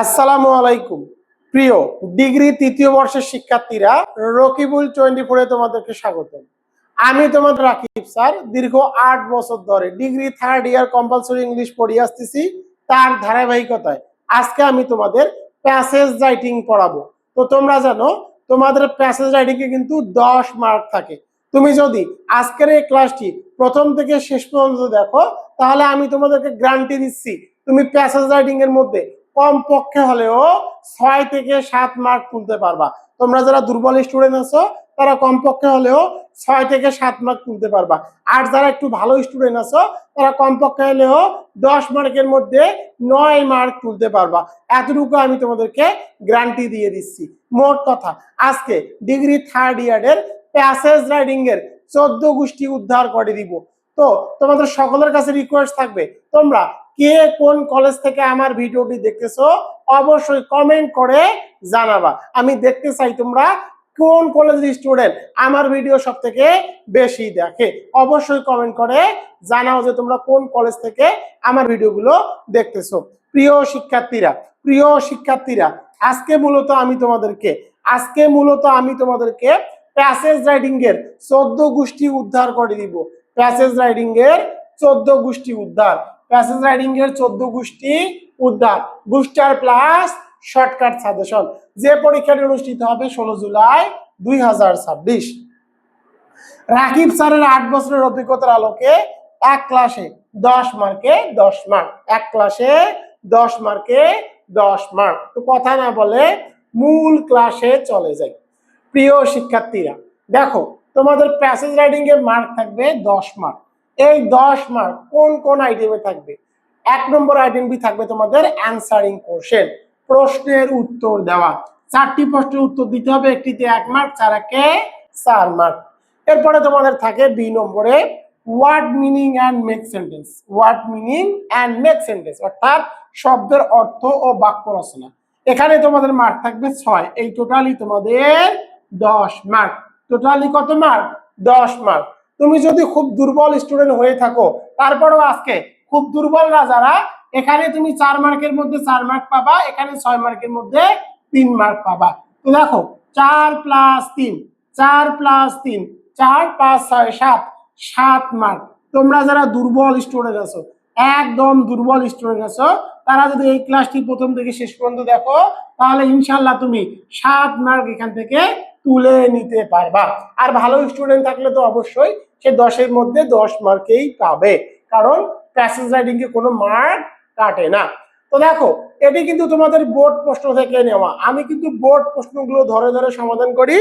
আসসালামু আলাইকুম প্রিয় ডিগ্রি তৃতীয় বর্ষের শিক্ষার্থীরা, রকিবুল 24 তোমাদেরকে স্বাগত। আমি তোমাদের রাকিব স্যার। দীর্ঘ 8 বছর ধরে degree third year compulsory English পড়িয়ে আসতেছি। তার ধারাবাহিকতায় আজকে আমি তোমাদের প্যাসেজ রাইটিং পড়াবো। তো তোমরা জানো তোমাদের প্যাসেজ রাইটিং এ কিন্তু 10 মার্ক থাকে। তুমি যদি আজকের এই ক্লাসটি প্রথম থেকে শেষ পর্যন্ত দেখো, তাহলে আমি তোমাদেরকে গ্যারান্টি দিচ্ছি তুমি প্যাসেজ রাইটিং এর মধ্যে কমপক্ষে হলেও 6 থেকে 7 মার্ক তুলতে পারবা। তোমরা যারা দুর্বল স্টুডেন্ট আছো তারা কমপক্ষে হলেও 6 থেকে 7 মার্ক তুলতে পারবা। আর যারা একটু ভালো স্টুডেন্ট আছো তারা কমপক্ষে হলেও 10 মার্কের মধ্যে 9 মার্ক তুলতে পারবা। এতটুকু আমি তোমাদেরকে গ্যারান্টি দিয়ে দিচ্ছি। মোট কথা, আজকে ডিগ্রি থার্ড ইয়ারের প্যাসেজ রাইটিং এর 14 গোষ্ঠী উদ্ধার করে দিব। তো তোমাদের সকলের কাছে রিকোয়েস্ট থাকবে, তোমরা কে কোন কলেজ থেকে আমার ভিডিওটি দেখতেছো অবশ্যই কমেন্ট করে জানাবা। আমি দেখতে চাই তোমরা কোন কলেজের স্টুডেন্ট আমার ভিডিও সব থেকে বেশি দেখে। অবশ্যই কমেন্ট করে জানাও যে তোমরা কোন কলেজ থেকে আমার ভিডিওগুলো দেখতেছো। প্রিয় শিক্ষার্থীরা, আজকে মূলত আমি তোমাদেরকে প্যাসেজ রাইটিং এর 14 গোষ্ঠী উদ্ধার করে দিব। প্যাসেজ রাইটিং এর 14 গোষ্ঠী উদ্ধার, প্যাসেজ রাইটিং এর 14 গোষ্ঠী উদ্ধার, বুস্টার প্লাস শর্টকাট সাজেশন, যে পরীক্ষাটি অনুষ্ঠিত হবে 16 জুলাই 2026। রাকিব স্যারের 8 বছরের অভিজ্ঞতার আলোকে এক ক্লাসে 10 মার্কে 10 মার্ক, এক ক্লাসে 10 মার্কে 10 মার্ক। তো কথা না বলে মূল ক্লাসে চলে যাই। প্রিয় শিক্ষার্থীরা, দেখো তোমাদের প্যাসেজ রাইটিং এর মার্ক থাকবে 10 মার্ক। এই 10 মার্ক কোন কোন আইটেমে থাকবে? 1 নম্বর আইটেমটি থাকবে তোমাদের অ্যানসারিং কোশ্চেন, প্রশ্নের উত্তর দেওয়া। 4টি প্রশ্নের উত্তর দিতে হবে, একটিতে 1 মার্ক, 4 মার্ক। এরপরে তোমাদের থাকে 2 নম্বরে word meaning and make sentence, word meaning and make sentence, অর্থাৎ শব্দের অর্থ ও বাক্য রচনা। এখানে তোমাদের মার্ক থাকবে 6। এই টোটালি তোমাদের 10 মার্ক। টোটালি কত মার্ক? 10 মার্ক। তুমি যদি খুব দুর্বল স্টুডেন্ট হয়ে থাকো, তারপরেও আজকে খুব দুর্বলরা যারা, এখানে তুমি 4 মার্কের মধ্যে 4 মার্ক পাবা, এখানে 6 মার্কের মধ্যে 3 মার্ক পাবা। তো দেখো 4 + 3, 4 + 3, 4 5 6 7, 7 মার্ক। তোমরা যারা দুর্বল স্টুডেন্ট আছো, একদম দুর্বল স্টুডেন্ট আছো, তারা যদি এই ক্লাসটি প্রথম থেকে শেষ পর্যন্ত দেখো, তাহলে ইনশাআল্লাহ তুমি 7 মার্ক এখান থেকে তুলে নিতে পারবা। আর ভালো স্টুডেন্ট থাকলে তো অবশ্যই সে 10-এর মধ্যে 10 মার্কেই পাবে, কারণ প্যাসেজ রাইটিং এ কোনো মার্ক কাটে না। তো দেখো, এটি কিন্তু তোমাদের বোর্ড প্রশ্ন থেকে নেওয়া। আমি কিন্তু বোর্ড প্রশ্নগুলো ধরে ধরে সমাধান করি,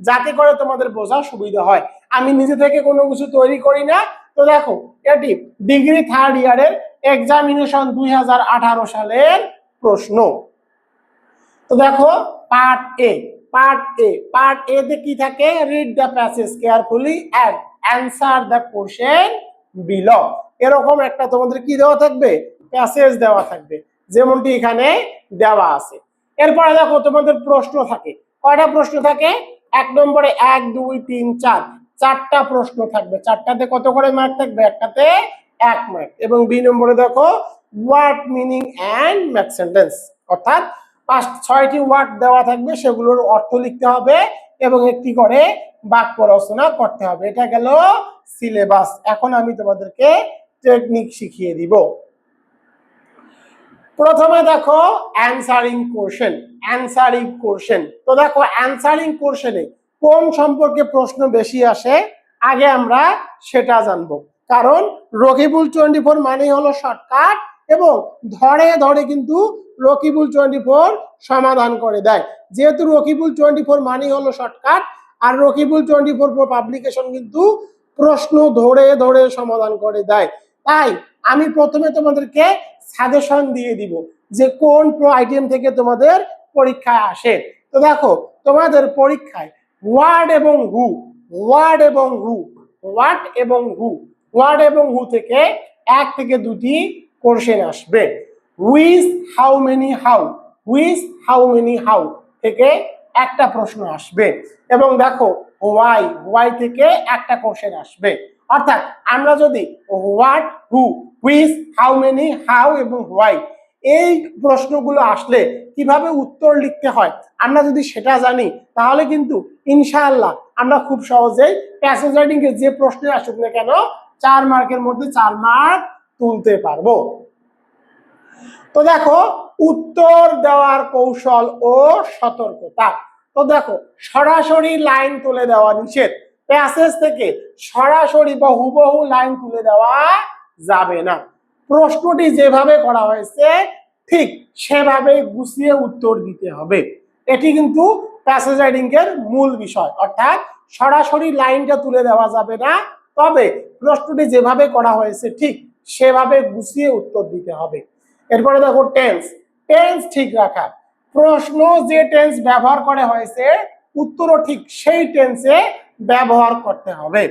যাতে করে তোমাদের বোঝা সুবিধা হয়। আমি নিজে থেকে কোনো কিছু তৈরি করি না। তো দেখো, এটি ডিগ্রি থার্ড ইয়ারের এক্সামিনেশন 2018 সালের প্রশ্ন। তো দেখো পার্ট এ তে কি থাকে? Read the passage carefully and answer the question below. এরকম একটা তোমাদের কি দেওয়া থাকবে? প্যাসেজ দেওয়া থাকবে, যেমনটি এখানে দেওয়া আছে। এরপরে দেখো তোমাদের প্রশ্ন থাকে। কয়টা প্রশ্ন থাকে? 1 নম্বরে 1 2 3 4, 4টা প্রশ্ন থাকবে। 4টাতে কত করে মার্ক থাকবে? একটাতে 1 মার্ক। এবং বি নম্বরে দেখো word meaning and make sentence, অর্থাৎ 6টি ওয়ার্ড দেওয়া থাকবে, সেগুলোর অর্থ লিখতে হবে এবং একটি করে বাক্য রচনা করতে হবে। এটা গেল সিলেবাস। এখন আমি তোমাদেরকে টেকনিক শিখিয়ে দিব। প্রথমে দেখো অ্যানসারিং কোশ্চেন। তো দেখো অ্যানসারিং কোশ্চেনে কোন সম্পর্কে প্রশ্ন বেশি আসে, আগে আমরা সেটা জানবো। কারণ রকিবুল 24 মানেই হলো শর্টকাট, এবং ধরে ধরে কিন্তু রকিবুল 24 সমাধান করে দেয়। যেহেতু রকিবুল 24 মানেই হলো শর্টকাট, আর রকিবুল 24 পাবলিকেশন কিন্তু প্রশ্ন ধরে ধরে সমাধান করে দেয়, তাই আমি প্রথমে তোমাদেরকে সাজেশন দিয়ে দিব যে কোন আইটেম থেকে তোমাদের পরীক্ষায় আসে। তো দেখো তোমাদের পরীক্ষায় ওয়ার্ড এবং হু থেকে 1 থেকে 2টি কোশ্চেন আসবে। উইথ হাউ মেনি হাউ থেকে একটা প্রশ্ন আসবে। এবং দেখো হোয়াই থেকে একটা কোশ্চেন আসবে। অর্থাৎ আমরা যদি what, who, with, how many, how এবং হোয়াই এই প্রশ্নগুলো আসলে কিভাবে উত্তর লিখতে হয় আমরা যদি সেটা জানি তাহলে কিন্তু ইনশাআল্লাহ আমরা খুব সহজেই প্যাসেজ রাইটিং এর যে প্রশ্ন আসুক না কেন 4 মার্কের মধ্যে 4 মার্ক তুলতে পারবো। তো দেখো উত্তর দেওয়ার কৌশল ও সতর্কতা। তো দেখো সরাসরি লাইন তুলে দেওয়া নিষেধ, প্যাসেজ থেকে সরাসরি বা হুবহু লাইন তুলে দেওয়া যাবে না। প্রশ্নটি যেভাবে করা হয়েছে ঠিক সেভাবে গুছিয়ে উত্তর দিতে হবে। এটি কিন্তু প্যাসেজ রাইটিং এর মূল বিষয়, অর্থাৎ সরাসরি লাইনটা তুলে দেওয়া যাবে না, তবে প্রশ্নটি যেভাবে করা হয়েছে ঠিক সেভাবে গুছিয়ে উত্তর দিতে হবে। এরপরে দেখো টেন্স, টেন্স ঠিক রাখা, প্রশ্ন যে টেন্স ব্যবহার করা হয়েছে উত্তরও ঠিক সেই টেন্সে ব্যবহার করতে হবে।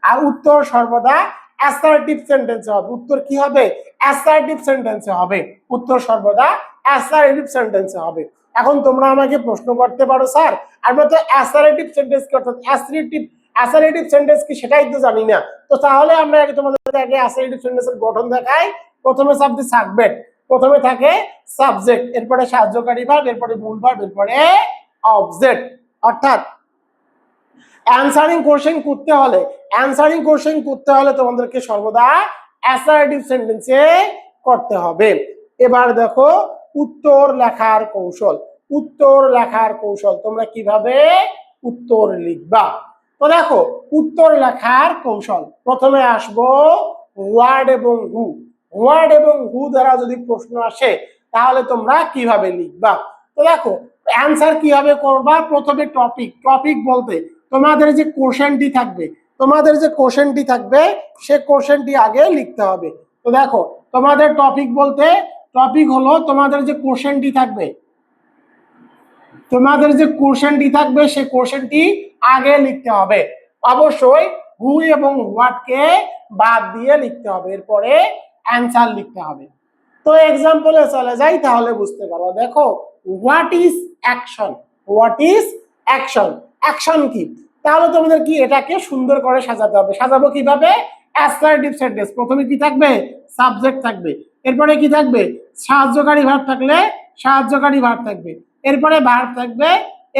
আর উত্তর সর্বদা অ্যাসার্টিভ সেন্টেন্সে হবে। উত্তর কি হবে? অ্যাসার্টিভ সেন্টেন্সে হবে। উত্তর সর্বদা অ্যাসার্টিভ সেন্টেন্সে হবে। এখন তোমরা আমাকে প্রশ্ন করতে পারো স্যার আমরা তো অ্যাসার্টিভ সেন্টেন্স কি অর্থাৎ অ্যাসার্টিভ সেন্টেন্স কি সেটাই তো জানি না। তো তাহলে আমরা আগে তোমাদের আগে অ্যাসার্টিভ সেন্টেন্সের গঠন দেখাই। প্রথমে সাবজেক্ট, প্রথমে থাকে সাবজেক্ট, এরপরে সাহায্যকারী ভার্ব, এরপরে মূল ভার্ব, এরপরে অবজেক্ট। অর্থাৎ অ্যানসারিং কোশ্চেন করতে হলে তোমাদেরকে সর্বদা অ্যাসার্টিভ সেন্টেন্সে করতে হবে। এবার দেখো উত্তর লেখার কৌশল, তোমরা কিভাবে উত্তর লিখবা। তো দেখো উত্তর লেখার কৌশল, প্রথমে আসবো ওয়ার্ড এবং হু দ্বারা যদি প্রশ্ন আসে তাহলে তোমরা কিভাবে লিখবা। তো দেখো অ্যানসার কিভাবে করবা, প্রথমে টপিক বলতে তোমাদের যে কোশ্চেনটি থাকবে সে কোশ্চেনটি আগে লিখতে হবে। তো দেখো তোমাদের টপিক হলো তোমাদের যে কোশ্চেনটি থাকবে সে কোশ্চেনটি আগে লিখতে হবে। অবশ্যই হু এবং হোয়াটকে বাদ দিয়ে লিখতে হবে, এরপরে অ্যানসার লিখতে হবে। তো এক্সাম্পলে চলে যাই তাহলে বুঝতে পারো। দেখো হোয়াট ইজ অ্যাকশন, অ্যাকশন কি? তাহলে তোমাদের কি এটাকে সুন্দর করে সাজাতে হবে। সাজাবো কিভাবে? অ্যাসার্টিভ সেন্টেন্স, প্রথমে কি থাকবে? সাবজেক্ট থাকবে, এরপরে কি থাকবে? সাহায্যকারী ভার্ব থাকলে সাহায্যকারী ভার্ব থাকবে, এরপরে ভার্ব থাকবে,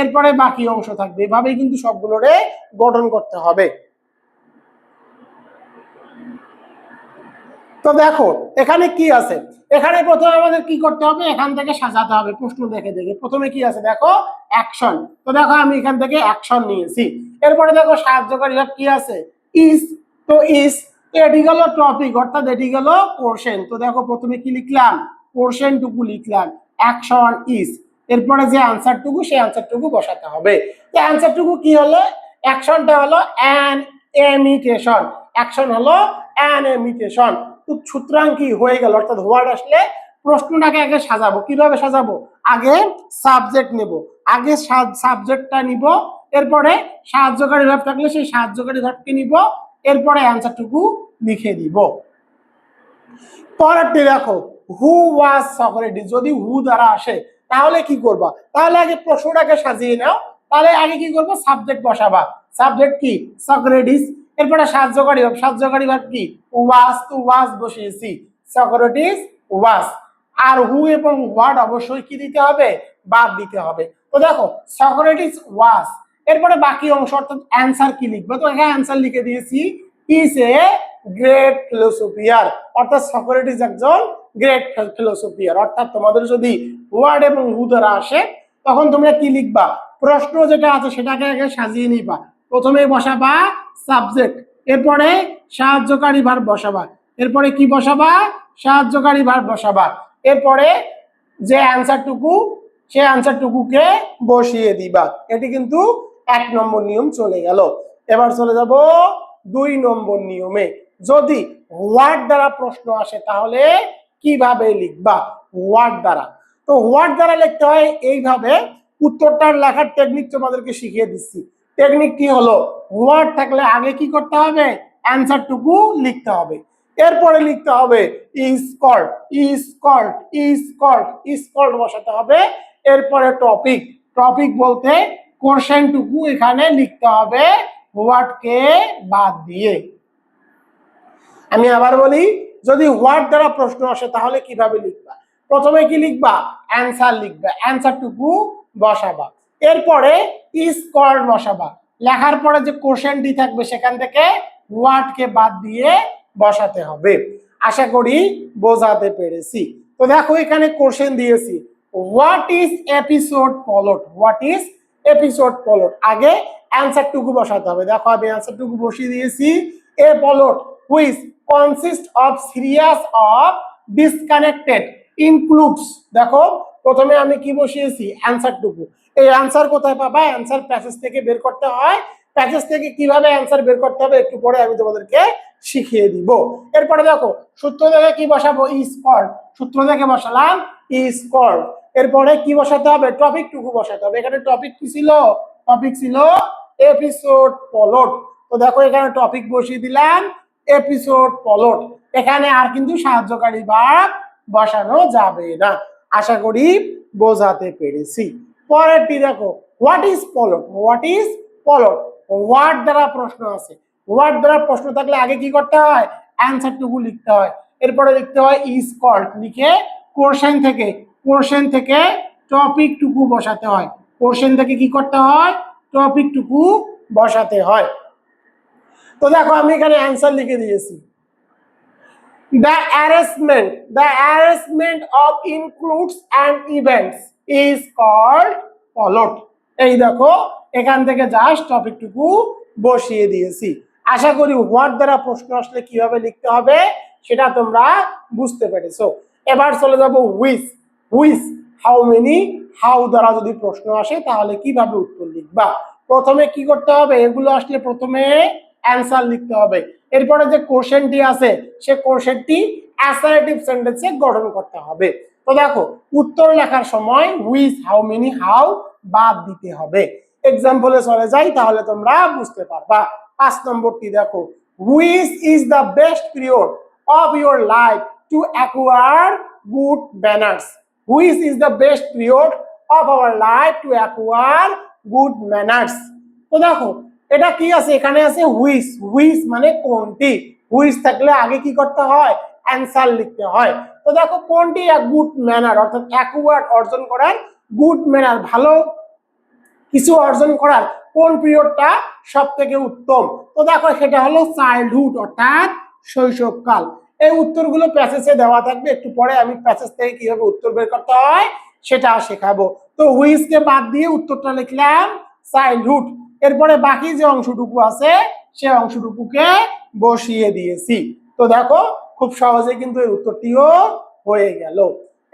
এরপরে বাকি অংশ থাকবে। এভাবেই কিন্তু সবগুলোরে গঠন করতে হবে। তো দেখো এখানে কি আছে, এখানে প্রথমে আমাদের কি করতে হবে? এখান থেকে সাজাতে হবে প্রশ্ন দেখে। প্রথমে কি আছে দেখো অ্যাকশন। তো দেখো আমি এখান থেকে অ্যাকশন নিয়েছি। এরপরে দেখো সাহায্যকারী ভার্ব কি আছে? ইজ। তো ইজ এটি গেল টপিক, অর্থাৎ এটি গেল কোশ্চেন। তো দেখো প্রথমে কি লিখলাম? কোশ্চেনটুকু লিখলাম, অ্যাকশন ইজ। এরপরে যে আনসারটুকু সেই আনসারটুকু বসাতে হবে। তো আনসারটুকু কি হলো? অ্যাকশনটা হলো অ্যান এমিটেশন, অ্যাকশন হলো অ্যান এমিটেশন। তো সুতরাং কি হয়ে গেল? অর্থাৎ হোয়াট আসলে প্রশ্নটাকে আগে সাজাবো। কিভাবে সাজাবো? আগে সাবজেক্ট নেব, আগে সাবজেক্টটা নিব, এরপরে সাহায্যকারী ভার্ব থাকলে সেই সাহায্যকারী ভার্বকে নিব, এরপরে অ্যানসারটুকু লিখে দিব। পরেরটি দেখো হু ওয়াজ সক্রেটিস। যদি হু দ্বারা আসে তাহলে কি করবা? তাহলে আগে প্রশ্নটাকে সাজিয়ে নাও। তাহলে আগে কি করবো? সাবজেক্ট বসাবা। সাবজেক্ট কি? সক্রেটিস। এরপরে সাহায্যকারী ভার্ব কি? ওয়াজ। তো ওয়াজ বসিয়েছি, সক্রেটিস ওয়াজ। আর হু এবং হোয়াট অবশ্যই কি দিতে হবে? বাদ দিতে হবে। তো দেখো সক্রেটিস ওয়াজ, এরপরে বাকি অংশ অর্থাৎ অ্যান্সার কি লিখবো? তো এখানে অ্যান্সার লিখে দিয়েছি ইজ এ গ্রেট ফিলোসোফিয়ার, অর্থাৎ সক্রেটিস একজন গ্রেট ফিলোসোফিয়ার। অর্থাৎ তোমাদের যদি ওয়ার্ড এবং হু দ্বারা আসে তখন তোমরা কি লিখবা? প্রশ্ন যেটা আছে সেটাকে আগে সাজিয়ে নিবা। প্রথমে বসাবা সাবজেক্ট, এরপরে সাহায্যকারী ভার্ব বসাবা, এরপরে কি বসাবা? সাহায্যকারী ভার্ব বসাবা, এরপরে যে অ্যান্সারটুকু সেই অ্যান্সারটুকুকে বসিয়ে দিবা। এটি কিন্তু 1 নম্বর নিয়ম চলে গেল। এবার চলে যাব 2 নম্বর নিয়মে। যদি হোয়াট দ্বারা প্রশ্ন আসে তাহলে কিভাবে লিখবা? হোয়াট দ্বারা, তো হোয়াট দ্বারা লিখতে হয় এইভাবে। উত্তরটার লেখার টেকনিক তোমাদেরকে শিখিয়ে দিচ্ছি। টেকনিকটি হলো হোয়াট থাকলে আগে কি করতে হবে? অ্যান্সারটুকু লিখতে হবে, এরপরে লিখতে হবে ইজ কল্ড বসাতে হবে, এরপরে টপিক বলতে কোশ্চেনটুকু এখানে লিখতে হবে হোয়াটকে বাদ দিয়ে। আমি আবার বলি, যদি হোয়াট দ্বারা প্রশ্ন আসে তাহলে কিভাবে লিখবা? প্রথমে কি লিখবা, অ্যান্সার লিখবা, অ্যান্সারটুকু বসাবা, এরপরে ইজ কল্ড বসাবা, লেখার পরে যে কোশ্চেনটি থাকবে সেখান থেকে হোয়াট কে বাদ দিয়ে বসাতে হবে। আশা করি বোঝাতে পেরেছি। তো দেখো এখানে কোশ্চেন দিয়েছি, what is episode plot, what is episode plot, আগে অ্যান্সারটুকু বসাতে হবে। দেখো আমি অ্যান্সারটুকু বসিয়ে দিয়েছি, a plot which consist of serious of disconnected includes, দেখো প্রথমে আমি কি বসিয়েছি, অ্যান্সারটুকু। এই অ্যান্সার কোথায় পাবা, অ্যান্সার প্যাসেজ থেকে বের করতে হয়, প্যাসেজ থেকে কিভাবে অ্যান্সার বের করতে হবে একটু পরে আমি তোমাদেরকে শিখিয়ে দিব। এরপরে দেখো সূত্র দেখে কি বসাবো, ইজ কল্ড, সূত্র দেখে বসালাম ইজ কল্ড, এরপরে কি বসাতে হবে, টপিকটুকু বসাতে হবে। এখানে টপিক কি ছিল, টপিক ছিল এপিসোড প্লট। তো দেখো এখানে টপিক বসিয়ে দিলাম এপিসোড প্লট, এখানে আর কিন্তু সাহায্যকারী ভার্ব বসানো যাবে না। আশা করি বোঝাতে পেরেছি। পরেরটি দেখো, what is plot, what is plot, what দ্বারা প্রশ্ন আছে, হোয়াট দ্বারা প্রশ্ন থাকলে আগে কি করতে হয়, অ্যান্সারটুকু লিখতে হয়, এরপরে লিখতে হয় ইজ কল্ড, লিখে কোশ্চেন থেকে টপিকটুকু বসাতে হয়, কোশ্চেন থেকে কি করতে হয়, টপিকটুকু বসাতে হয়। তো দেখো আমি এখানে অ্যান্সার লিখে দিয়েছি, the arrangement of includes and events is called plot। এই দেখো এখান থেকে জাস্ট টপিকটুকু বসিয়ে দিয়েছি। আশা করি হোয়াট দ্বারা প্রশ্ন আসলে কিভাবে লিখতে হবে সেটা তোমরা বুঝতে পেরেছো। এবার চলে যাব which, which how many, how দ্বারা যদি প্রশ্ন আসে তাহলে কিভাবে উত্তর লিখবা। প্রথমে কি করতে হবে, এগুলো আসলে প্রথমে অ্যান্সার লিখতে হবে, এরপরে যে কোশ্চেনটি আছে সে কোশ্চেনটি অ্যাসার্টিভ সেন্টেন্সে গঠন করতে হবে। তো দেখো উত্তর লেখার সময় হুইচ, হাউ মেনি, হাউ বাদ দিতে হবে। এক্সাম্পলে চলে যাই তাহলে তোমরা বুঝতে পারবা। 5 নম্বরটি দেখো, which is the best period of your life to acquire good manners, which is the best period of our life to acquire good manners. তো দেখো এটা কি আছে, এখানে আছে হুইচ, হুইচ মানে কোনটি, হুইচ থাকলে আগে কি করতে হয়, অ্যান্সার লিখতে হয়। তো দেখো কোনটি, গুড ম্যানার অর্থাৎ অ্যাকোয়ার্ড অর্জন করার, গুড ম্যানার ভালো কিছু অর্জন করার কোন পিরিয়ডটা সব থেকে উত্তম। তো দেখো সেটা হলো চাইল্ডহুড অর্থাৎ শৈশবকাল। এই উত্তরগুলো প্যাসেজে দেওয়া থাকবে, একটু পরে আমি প্যাসেজ থেকে কিভাবে উত্তর বের করতে হয় সেটা শেখাবো। তো হুইচকে বাদ দিয়ে উত্তরটা লিখলাম চাইল্ডহুড, এরপরে বাকি যে অংশটুকু আছে সে অংশটুকুকে বসিয়ে দিয়েছি। তো দেখো খুব সহজে কিন্তু এই উত্তরটিও হয়ে গেল।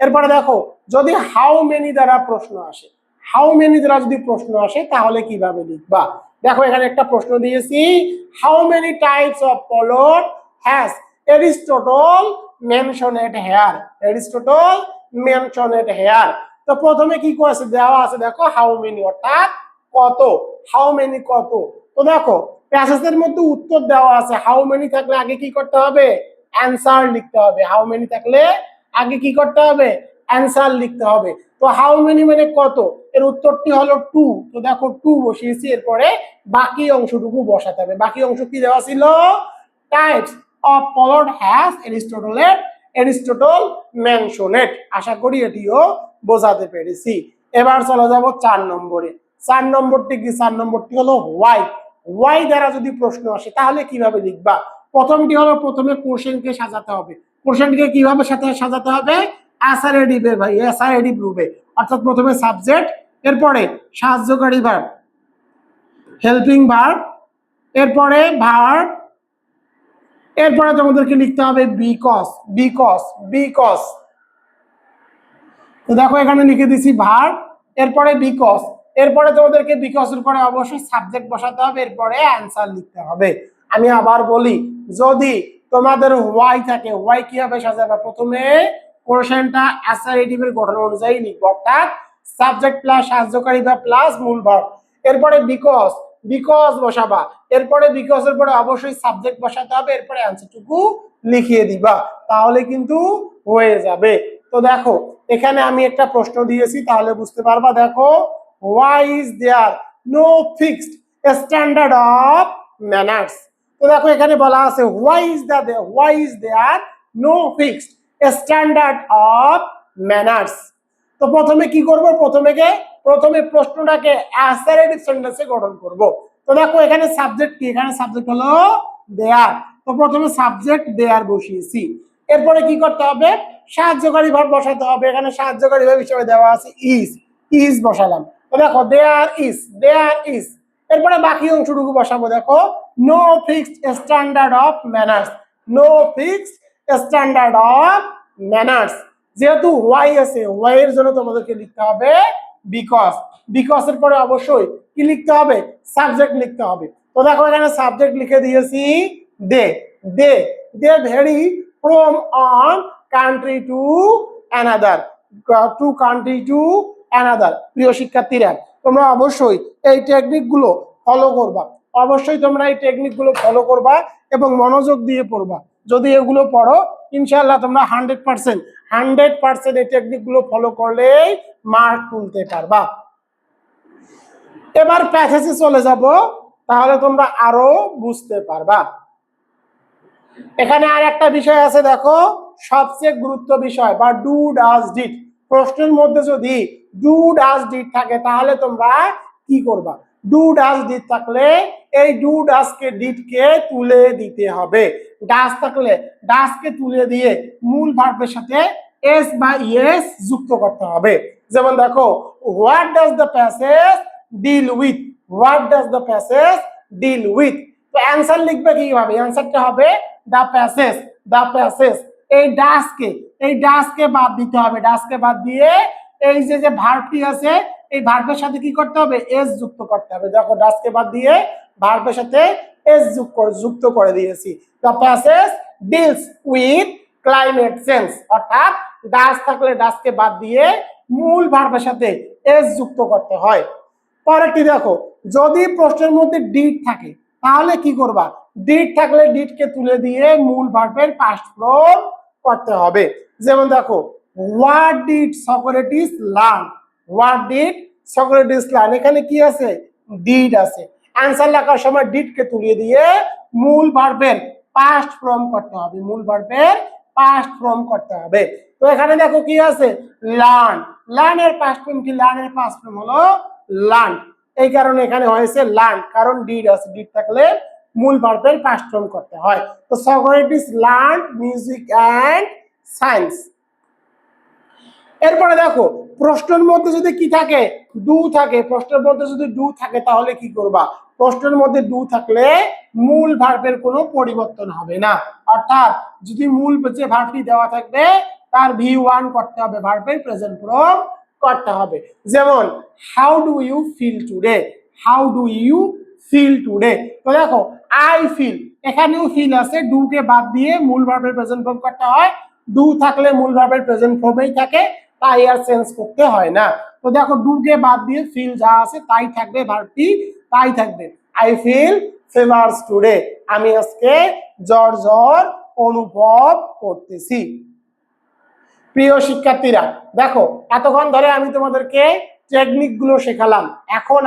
এরপরে দেখো যদি হাউ মেনি দ্বারা প্রশ্ন আসে, হাউ মেনি দ্বারা যদি প্রশ্ন আসে তাহলে কিভাবে লিখবা। দেখো এখানে একটা প্রশ্ন দিয়েছি, how many types of plot has Aristotle mentioned here, Aristotle mentioned here. তো প্রথমে কি করেছে, দেওয়া আছে দেখো হাউ মেনি অর্থাৎ কত, হাউ মেনি কত। তো দেখো প্যাসেজের মধ্যে উত্তর দেওয়া আছে, হাউ মেনি থাকলে আগে কি করতে হবে, অ্যান্সার লিখতে হবে, হাউ মেনি থাকলে আগে কি করতে হবে, অ্যান্সার লিখতে হবে। তো হাউ মেনি মানে কত, এর উত্তরটি হলো 2। তো দেখো 2 বসিয়েছি, এরপরে বাকি অংশটুকু বসাতে হবে। বাকি অংশ কি দেওয়া ছিল, types of plot has Aristotle mentioned. আশা করি এটিও বোঝাতে পেরেছি। এবার চলে যাব 4 নম্বরে। 4 নম্বরটি কি, 4 নম্বরটি হলো হোয়াই, হোয়াই দ্বারা যদি প্রশ্ন আসে তাহলে কিভাবে লিখবা। প্রথমটি হলো প্রথমে কোশ্চেনকে সাজাতে হবে, কোশ্চেনকে কিভাবে সাজাতে হবে, অ্যাসারেটিভ ভাই, অ্যাসারেটিভ রূপে, অর্থাৎ প্রথমে সাবজেক্ট, এরপরে সাহায্যকারী ভার্ব, হেল্পিং ভার্ব, এরপরে ভার্ব, এরপরে তোমাদেরকে লিখতে হবে বিকজ, বিকজ, বিকজ। তো দেখো এখানে লিখে দিছি ভার্ব, এরপরে বিকজ, এরপরে তোমাদেরকে বিকজের পরে অবশ্যই সাবজেক্ট বসাতে হবে, এরপরে অ্যান্সার লিখতে হবে। আমি আবার বলি, যদি তোমাদের হোয়াই থাকে, হোয়াই কিভাবে সাজাবে, প্রথমে কোশ্চেনটা অ্যাসারেটিভের গঠন অনুযায়ী লিখবো, অর্থাৎ সাবজেক্ট প্লাস সাহায্যকারী বা প্লাস মূল ভার্ব, এরপরে বিকজ, বিকজ বসাবা, এরপরে বিকজের পরে অবশ্যই সাবজেক্ট বসাতে হবে, এরপরে অ্যান্সারটুকু লিখিয়ে দিবা, তাহলে কিন্তু হয়ে যাবে। তো দেখো এখানে আমি একটা প্রশ্ন দিয়েছি, তাহলে বুঝতে পারবা। দেখো why is there no fixed standard of manners। তো দেখো এখানে বলা আছে why is there no fixed standard of manners. তো প্রথমে কি করব, প্রথমে প্রশ্নটাকে অ্যাসারেটিভ সেন্টেন্সে গঠন করব। তো দেখো এখানে সাবজেক্ট কি, এখানে সাবজেক্ট হলো দেয়ার। তো প্রথমে সাবজেক্ট দেয়ার বসিয়েছি, এরপরে কি করতে হবে, সাহায্যকারী ভার্ব বসাতে হবে। এখানে সাহায্যকারী ভার্ব হিসেবে দেওয়া আছে ইজ বসালাম। তো দেখো দেয়ার ইজ। এরপরে বাকি অংশটুকু বসাবো। দেখো no fixed standard of manners, no fixed standard of manners. যেহেতু ওয়াই আছে, ওয়াই এর জন্য তোমাদেরকে লিখতে হবে বিকজ এর পরে অবশ্যই কি লিখতে হবে, সাবজেক্ট লিখতে হবে। তো দেখো এখানে সাবজেক্ট লিখে দিয়েছি they they they vary from one country to another, প্রিয় শিক্ষার্থীরা তোমরা অবশ্যই এই টেকনিক গুলো ফলো করবা, এবং মনোযোগ দিয়ে পড়বা। যদি এগুলো পড়ো ইনশাআল্লাহ তোমরা 100% এই টেকনিক গুলো ফলো করলেই মার্ক তুলতে পারবা। এবার প্যাসেজে চলে যাব, তাহলে তোমরা আরো বুঝতে পারবা। এখানে আর একটা বিষয় আছে, দেখো সবচেয়ে গুরুত্ব বিষয় বা ডু ডাজ ডিড। প্রশ্নের মধ্যে যদি ডু ডাজ ডিড থাকে তাহলে তোমরা কি করবা, ডু ডাজ ডিড থাকলে এই ডু ডাজ কে ডিড কে তুলে দিতে হবে। ডাজ থাকলে ডাজ কে তুলে দিয়ে মূল ভার্বের সাথে এস বা ইএস যুক্ত করতে হবে। যেমন দেখো what does the passage deal with, what does the passage deal with. তো অ্যানসার লিখবে কিভাবে, অ্যানসারটা হবে দ্য প্যাসেজ। এই ডাজকে বাদ দিতে হবে, ডাজকে বাদ দিয়ে এই যে ভার্বটি আছে এই ভার্বের সাথে কি করতে হবে, এস যুক্ত করতে হবে। দেখো ডাজকে বাদ দিয়ে ভার্বের সাথে এস যুক্ত করে দিয়েছি। The passage deals with climate change, অর্থাৎ ডাজ থাকলে ডাজকে বাদ দিয়ে মূল ভার্বের সাথে এস যুক্ত করতে হয়। পরেরটি দেখো, যদি প্রশ্নের মধ্যে ডিড থাকে তাহলে কি করবা, ডিড থাকলে ডিড কে তুলে দিয়ে মূল ভার্বের পাস্ট ফর্ম করতে হবে। যেমন দেখো what did Socrates learn, what did Socrates learn, এখানে কি আছে, ডিড আছে। অ্যানসার লেখার সময় ডিড কে তুলে দিয়ে মূল ভার্বের পাস্ট ফর্ম করতে হবে, মূল ভার্বের পাস্ট ফর্ম করতে হবে। তো এখানে দেখো কি আছে, লার্ন, লার্নের পাস্ট ফর্ম কি, লার্নের পাস্ট ফর্ম হলো লার্ন। এই কারণে এখানে হয়েছে লার্ন, কারণ ডিড আছে, ডিড থাকলে মূল ভার্বের পাস্ট ফর্ম করতে হয়। তো Socrates learn music and science. এরপরে দেখো প্রশ্নের মধ্যে যদি কি থাকে, ডু থাকে, প্রশ্নের মধ্যে যদি ডু থাকে তাহলে কি করবা, প্রশ্নের মধ্যে ডু থাকলে মূল ভার্বের কোনো পরিবর্তন হবে না। অর্থাৎ যদি মূল যে ভার্বটি দেওয়া থাকবে তার V1 করতে হবে, ভার্বের প্রেজেন্ট ফর্ম করতে হবে। যেমন how do you feel today, how do you feel today. তো দেখো আই ফিল, এখানেও ফিল আছে, ডু কে বাদ দিয়ে মূল ভার্বের প্রেজেন্ট ফর্ম করতে হয়। ডু থাকলে মূল ভার্বের প্রেজেন্ট ফর্মেই থাকে, তাই আর চেঞ্জ করতে হয় না। তো দেখো ডু কে বাদ দিয়ে ফিল যা আছে তাই থাকবে, ভার্বটি তাই থাকবে। আই ফিল ফিভারস টুডে, আমি আজকে জ্বর অনুভব করতেছি। প্রিয় শিক্ষার্থীরা দেখো এতক্ষণ ধরে আমি তোমাদেরকে টেকনিক গুলো শেখালাম, এখন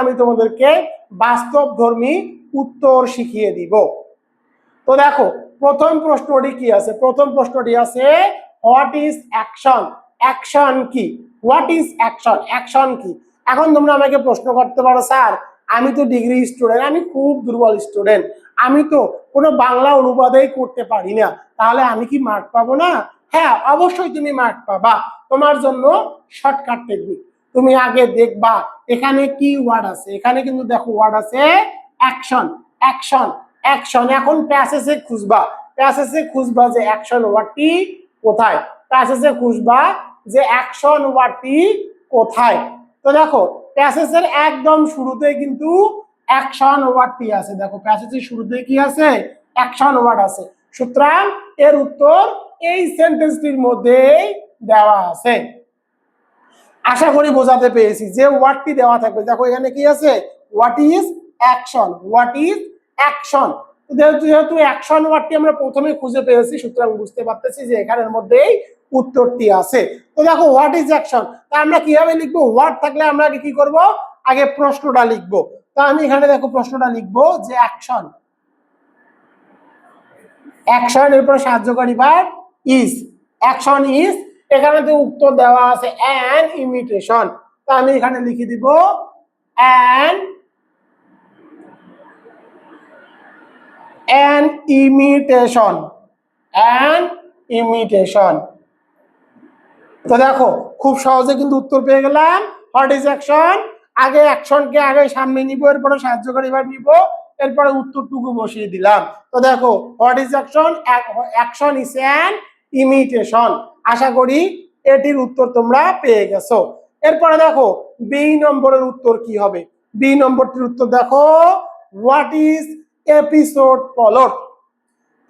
আমি তোমাদেরকে বাস্তবধর্মী উত্তর শিখিয়ে দিব। তো দেখো প্রথম প্রশ্নটি কি আছে, প্রথম প্রশ্নটি আছে হোয়াট ইজ অ্যাকশন, অ্যাকশন কি, হোয়াট ইজ অ্যাকশন, অ্যাকশন কি। এখন তোমরা আমাকে প্রশ্ন করতে পারো স্যার আমি তো ডিগ্রি স্টুডেন্ট, আমি খুব দুর্বল স্টুডেন্ট, আমি তো কোনো বাংলা অনুবাদই করতে পারি না, তাহলে আমি কি মার্ক পাবো না? হ্যাঁ অবশ্যই তুমি মার্ক পাবা। তোমার জন্য শর্টকাট টেকনিক, তুমি আগে দেখবা এখানে কি ওয়ার্ড আছে, এখানে কিন্তু দেখো ওয়ার্ড আছে অ্যাকশন, অ্যাকশন, অ্যাকশন। এখন প্যাসেজে খুঁজবা, প্যাসেজে খুঁজবা যে অ্যাকশন ওয়ার্ডটি কোথায়, প্যাসেজে খুঁজবা যে অ্যাকশন ওয়ার্ডটি কোথায়। তো দেখো প্যাসেজের একদম শুরুতে কিন্তু অ্যাকশন ওয়ার্ডটি আছে, দেখো প্যাসেজের শুরুতে কি আছে, অ্যাকশন ওয়ার্ড আছে। সুতরাং এর উত্তর এই সেন্টেন্সটির মধ্যেই দেওয়া আছে। আশা করি বোঝাতে পেরেছি যে ওয়ার্ডটি দেওয়া থাকবে। দেখো এখানে কি আছে, what is action, what is action. যেহেতু অ্যাকশন ওয়ার্ডটি আমরা প্রথমে খুঁজে পেয়েছি, সুতরাং বুঝতে পারতেছি যে এখানের মধ্যেই উত্তরটি আছে। তো দেখো হোয়াট ইজ অ্যাকশন, তা আমরা কিভাবে লিখবো, হোয়াট থাকলে আমরা আগে কি করব, আগে প্রশ্নটা লিখবো। তো আমি এখানে দেখো প্রশ্নটা লিখবো যে অ্যাকশন, অ্যাকশন এর পর সাহায্যকারী ভার্ব ইজ, অ্যাকশন ইজ, এখানে তো উত্তর দেওয়া আছে অ্যান ইমিটেশন, তো আমি এখানে লিখে দিব অ্যান ইমিটেশন, অ্যান ইমিটেশন। তো দেখো খুব সহজে কিন্তু উত্তর পেয়ে গেলাম। হোয়াট ইজ অ্যাকশন, আগে অ্যাকশনকে আগে সামনে নিব, এরপরে সাহায্যকারী ভার্ব নিব, এরপরে উত্তরটুকু বসিয়ে দিলাম। তো দেখো what is action, action is an imitation. আশা করি এটির উত্তর তোমরা পেয়ে গেছো। এরপরে দেখো বি নম্বরের উত্তর কি হবে। বি নম্বরটির উত্তর দেখো হোয়াট ইজ এপিসোড প্লট।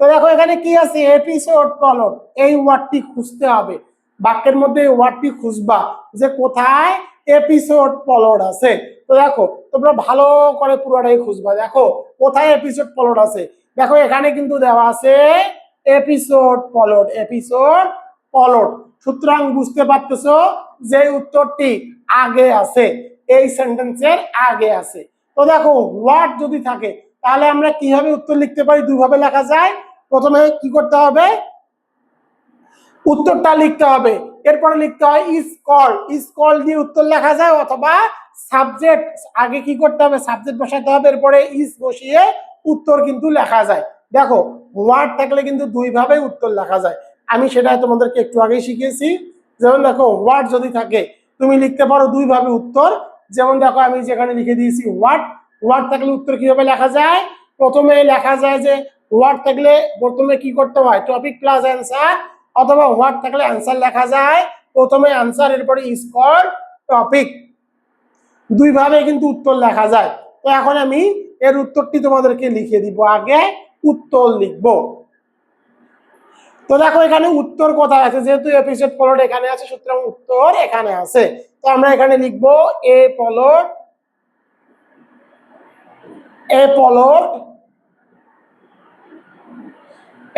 তো দেখো এখানে কি আছে, এপিসোড প্লট, এই ওয়ার্ডটি খুঁজতে হবে, বাক্যের মধ্যে এই ওয়ার্ডটি খুঁজবা যে কোথায় এপিসোড প্লট আছে। তো দেখো তোমরা ভালো করে পুরোটাই খুঁজবা, দেখো কোথায় এপিসোড প্লট আছে। দেখো এখানে কিন্তু দেওয়া আছে এপিসোড প্লট, এপিসোড প্লট। সুতরাং বুঝতে পারতেছো যে উত্তরটি আগে আছে, এই সেন্টেন্সের আগে আছে। তো দেখো হোয়াট যদি থাকে তাহলে আমরা কিভাবে উত্তর লিখতে পারি, দুইভাবে লেখা যায়। প্রথমে কি করতে হবে, উত্তরটা লিখতে হবে, এরপরে লিখতে হয় ইজ কল, ইজ কল দিয়ে উত্তর লেখা যায়, অথবা সাবজেক্ট আগে কি করতে হবে, সাবজেক্ট বসাতে হবে, এরপরে ইজ বসিয়ে উত্তর কিন্তু লেখা যায়। দেখো হোয়াট থাকলে কিন্তু দুইভাবে উত্তর লেখা যায়, আমি সেটা তোমাদেরকে একটু আগেই শিখিয়েছি। যেমন দেখো হোয়াট যদি থাকে তুমি লিখতে পারো দুইভাবে উত্তর। যেমন দেখো আমি যেখানে লিখে দিয়েছি হোয়াট, হোয়াট থাকলে উত্তর কিভাবে লেখা যায়, প্রথমে লেখা যায় যে হোয়াট থাকলে প্রথমে কি করতে হয়, টপিক প্লাস অ্যান্সার, অথবা হোয়াট থাকলে অ্যান্সার লেখা যায় প্রথমে অ্যান্সার এরপরে ইজ কল্ড টপিক, দুইভাবে কিন্তু উত্তর লেখা যায়। তো এখন আমি এর উত্তরটি তোমাদেরকে লিখে দিব, আগে উত্তর লিখবো। তো দেখো এখানে উত্তর কোথায় আছে, যেহেতু এপিসোড প্লট এখানে আছে সুতরাং উত্তর এখানে আছে। তো আমরা এখানে লিখবো এ প্লট, এ প্লট।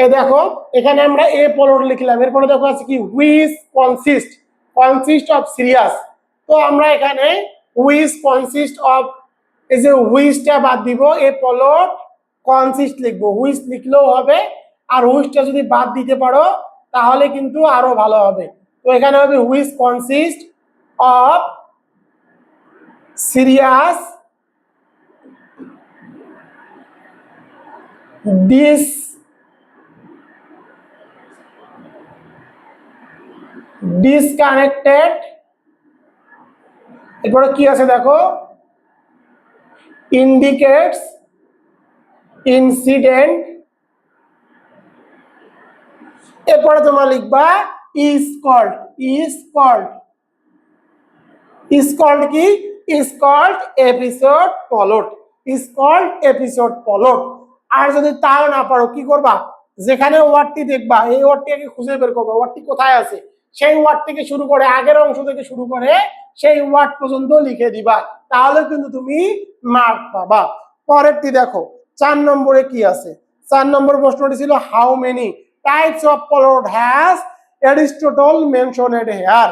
এই দেখো এখানে আমরা এ প্লট লিখলাম, এরপরে দেখো আছে কি which consist, consist of serious. তো আমরা এখানে হুইচ কনসিস্ট অফ, এই যে হুইচটা বাদ দিব, এ প্লট কনসিস্ট লিখবো, হুইচ লিখলেও হবে, আর হুইচটা যদি বাদ দিতে পারো তাহলে কিন্তু আরো ভালো হবে। তো এখানে হবে which consist of serious disconnected, এরপরে কি আছে দেখো ইন্ডিকেটস ইনসিডেন্ট, এরপরে তোমরা লিখবা is called, is called, is called কি, is called episode plot, is called episode plot. আর যদি তাও না পারো কি করবা, যেখানে ওয়ার্ডটি দেখবা এই ওয়ার্ডটি আগে খুঁজে বের করবা, ওয়ার্ডটি কোথায় আছে, সেই ওয়ার্ড থেকে শুরু করে আগের অংশ থেকে শুরু করে সেই ওয়ার্ড পর্যন্ত লিখে দিবা, তাহলে কিন্তু তুমি মার্ক পাবা। পরেরটি দেখো 4 নম্বরে কি আছে, 4 নম্বর প্রশ্নটি ছিল how many types of plot has Aristotle mentioned here.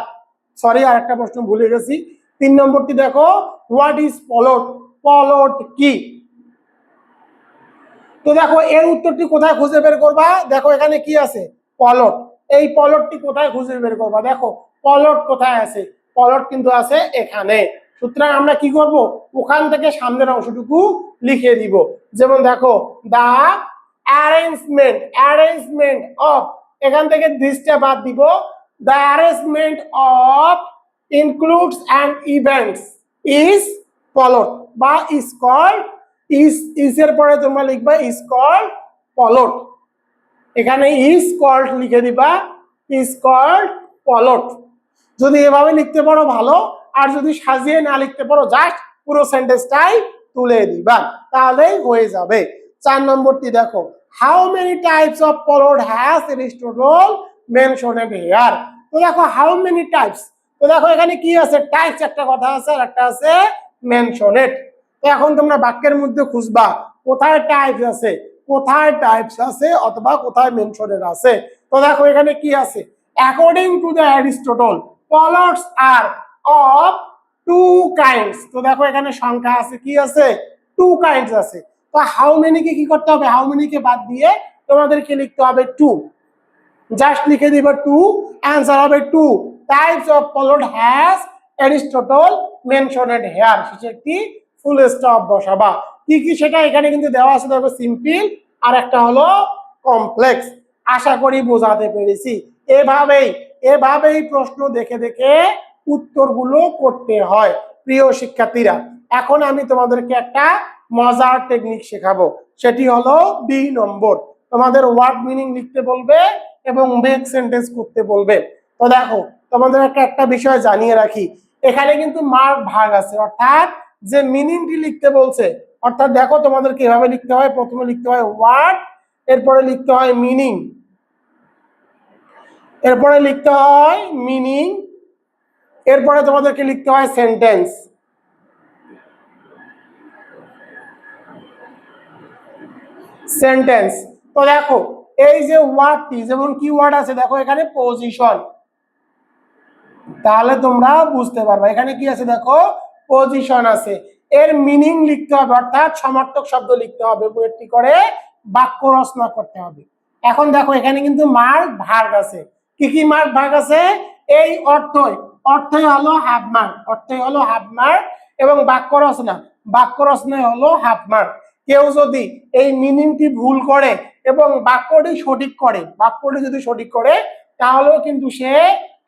Sorry আরেকটা প্রশ্ন ভুলে গেছি, 3 নম্বরটি দেখো হোয়াট ইজ প্লট, প্লট কি। তো দেখো এর উত্তরটি কোথায় খুঁজে বের করবা, দেখো এখানে কি আছে প্লট, এই প্লটটি কোথায় খুঁজে বের করবা, দেখো প্লট কোথায় আছে, প্লট কিন্তু আছে এখানে। সুতরাং আমরা কি করব, ওখান থেকে সামনের অংশটুকু লিখে দিব। যেমন দেখো দা অ্যারেঞ্জমেন্ট, অ্যারেঞ্জমেন্ট অফ, এখান থেকে দিসটা বাদ দিব, the arrangement of includes and events is plot বা ইজ কল্ড, ইজ এর পরে তোমরা লিখবা ইজ কল্ড প্লট, এখানে ইজ কল্ড লিখে দিবা, ইজ কল্ড প্লট। যদি এভাবে লিখতে পারো ভালো, আর যদি সাজিয়ে না লিখতে পারো জাস্ট পুরো সেন্টেন্সটাই তুলে দিবা তাহলেই হয়ে যাবে। 4 নম্বরটি দেখো how many types of plot has Aristotle mentioned here. তো দেখো হাউ মেনি টাইপস, তো দেখো এখানে কি আছে, টাইপস একটা কথা আছে আর একটা আছে মেনশনড। তো এখন তোমরা বাক্যের মধ্যে খুঁজবা কোথায় টাইপস আছে, কোথায় টাইপস আছে অথবা কোথায় মেনশনড আছে। তো দেখো এখানে কি আছে, according to the Aristotle plots are of 2 kinds. তো দেখো এখানে সংখ্যা আছে, কি আছে 2 কাইন্ডস আছে। তো হাউ মেনি কে কি করতে হবে, হাউ মেনি কে বাদ দিয়ে তোমাদেরকে লিখতে হবে 2। জাস্ট লিখে দিবে টু, অ্যান্সার হবে two. Types of plot has Aristotle mentioned here, শেষে একটি ফুল স্টপ বসাবা। কি কি সেটা এখানে কিন্তু দেওয়া আছে, দেখো সিম্পল আর একটা হলো কমপ্লেক্স। আশা করি বোঝাতে পেরেছি। এভাবেই প্রশ্ন দেখে দেখে উত্তরগুলো করতে হয় প্রিয় শিক্ষার্থীরা। এখন আমি তোমাদেরকে একটা মজার টেকনিক শেখাবো, সেটি হলো 2 নম্বর। তোমাদের ওয়ার্ড মিনিং লিখতে বলবে এবং মেক সেন্টেন্স করতে বলবে। তো দেখো তোমাদের একটা বিষয় জানিয়ে রাখি, এখানে কিন্তু মার্ক ভাগ আছে, অর্থাৎ যে মিনিংটি লিখতে বলছে, অর্থাৎ দেখো তোমাদের কিভাবে লিখতে হয়। প্রথমে লিখতে হয় ওয়ার্ড, এরপরে লিখতে হয় মিনিং, এরপরে লিখতে হয় মিনিং, এরপরে তোমাদেরকে লিখতে হয় সেন্টেন্স। সেন্টেন্স। তো দেখো এই যে ওয়ার্ডটি, যেমন কি ওয়ার্ড আছে দেখো এখানে পজিশন, তাহলে তোমরা বুঝতে পারবে এখানে কি আছে, দেখো পজিশন আছে। এর মিনিং লিখতে হবে, অর্থাৎ সমার্থক শব্দ লিখতে হবে, একটি করে বাক্য রচনা করতে হবে। এখন দেখো এখানে কিন্তু মার্ক ভাগ আছে। কি কি মার্ক ভাগ আছে? এই অর্থই হলো হাফ মার্ক, অর্থই হলো হাফ মার্ক, এবং বাক্য রচনায় হলো হাফ মার্ক। কেউ যদি এই মিনিংটি ভুল করে এবং বাক্যটি যদি সঠিক করে তাহলেও কিন্তু সে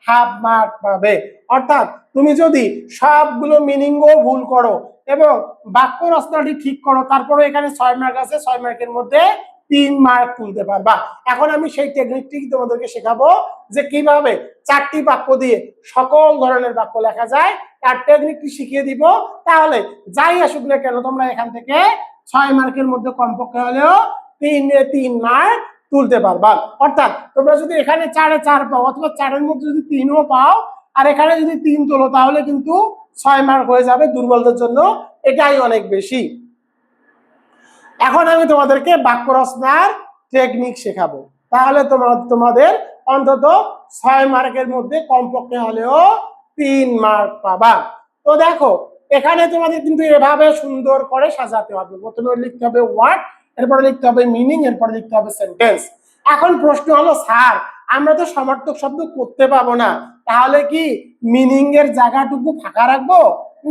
হাফ মার্ক পাবে। অর্থাৎ তুমি যদি সবগুলো মিনিংও ভুল করো এবং বাক্য রচনাটি ঠিক করো, তারপরে এখানে 6 মার্ক আছে, 6 মার্কের মধ্যে 3 মার্ক তুলতে পারবা। এখন আমি সেই টেকনিকটি তোমাদেরকে শেখাবো যে কিভাবে 4টি বাক্য দিয়ে সকল ধরনের বাক্য লেখা যায়, তার টেকনিকটি শিখিয়ে দিব। তাহলে যাই আসুক না কেন তোমরা এখান থেকে 6 মার্কের মধ্যে কমপক্ষে হলেও 3 মার্ক তুলতে পারবা। অর্থাৎ তোমরা যদি এখানে 4-এ 4 পাও, অথবা 4-এর মধ্যে যদি 3ও পাও আর এখানে যদি 3 তোলো, তাহলে কিন্তু 6 মার্ক হয়ে যাবে দুর্বলদের জন্য, এটাই অনেক বেশি। এখন আমি তোমাদেরকে বাক্য রচনার টেকনিক শেখাবো, তাহলে তোমাদের অন্তত 6 মার্কের মধ্যে কমপক্ষে হলেও 3 মার্ক পাবা। তো দেখো এখানে তোমাদের কিন্তু এভাবে সুন্দর করে সাজাতে হবে। প্রথমে লিখতে হবে ওয়ার্ড, এরপরে লিখতে হবে মিনিং, এরপরে লিখতে হবে সেন্টেন্স। এখন প্রশ্ন হলো, স্যার আমরা তো সমার্থক শব্দ করতে পাবো না, তাহলে কি মিনিং এর জায়গাটুকু ফাঁকা রাখবো?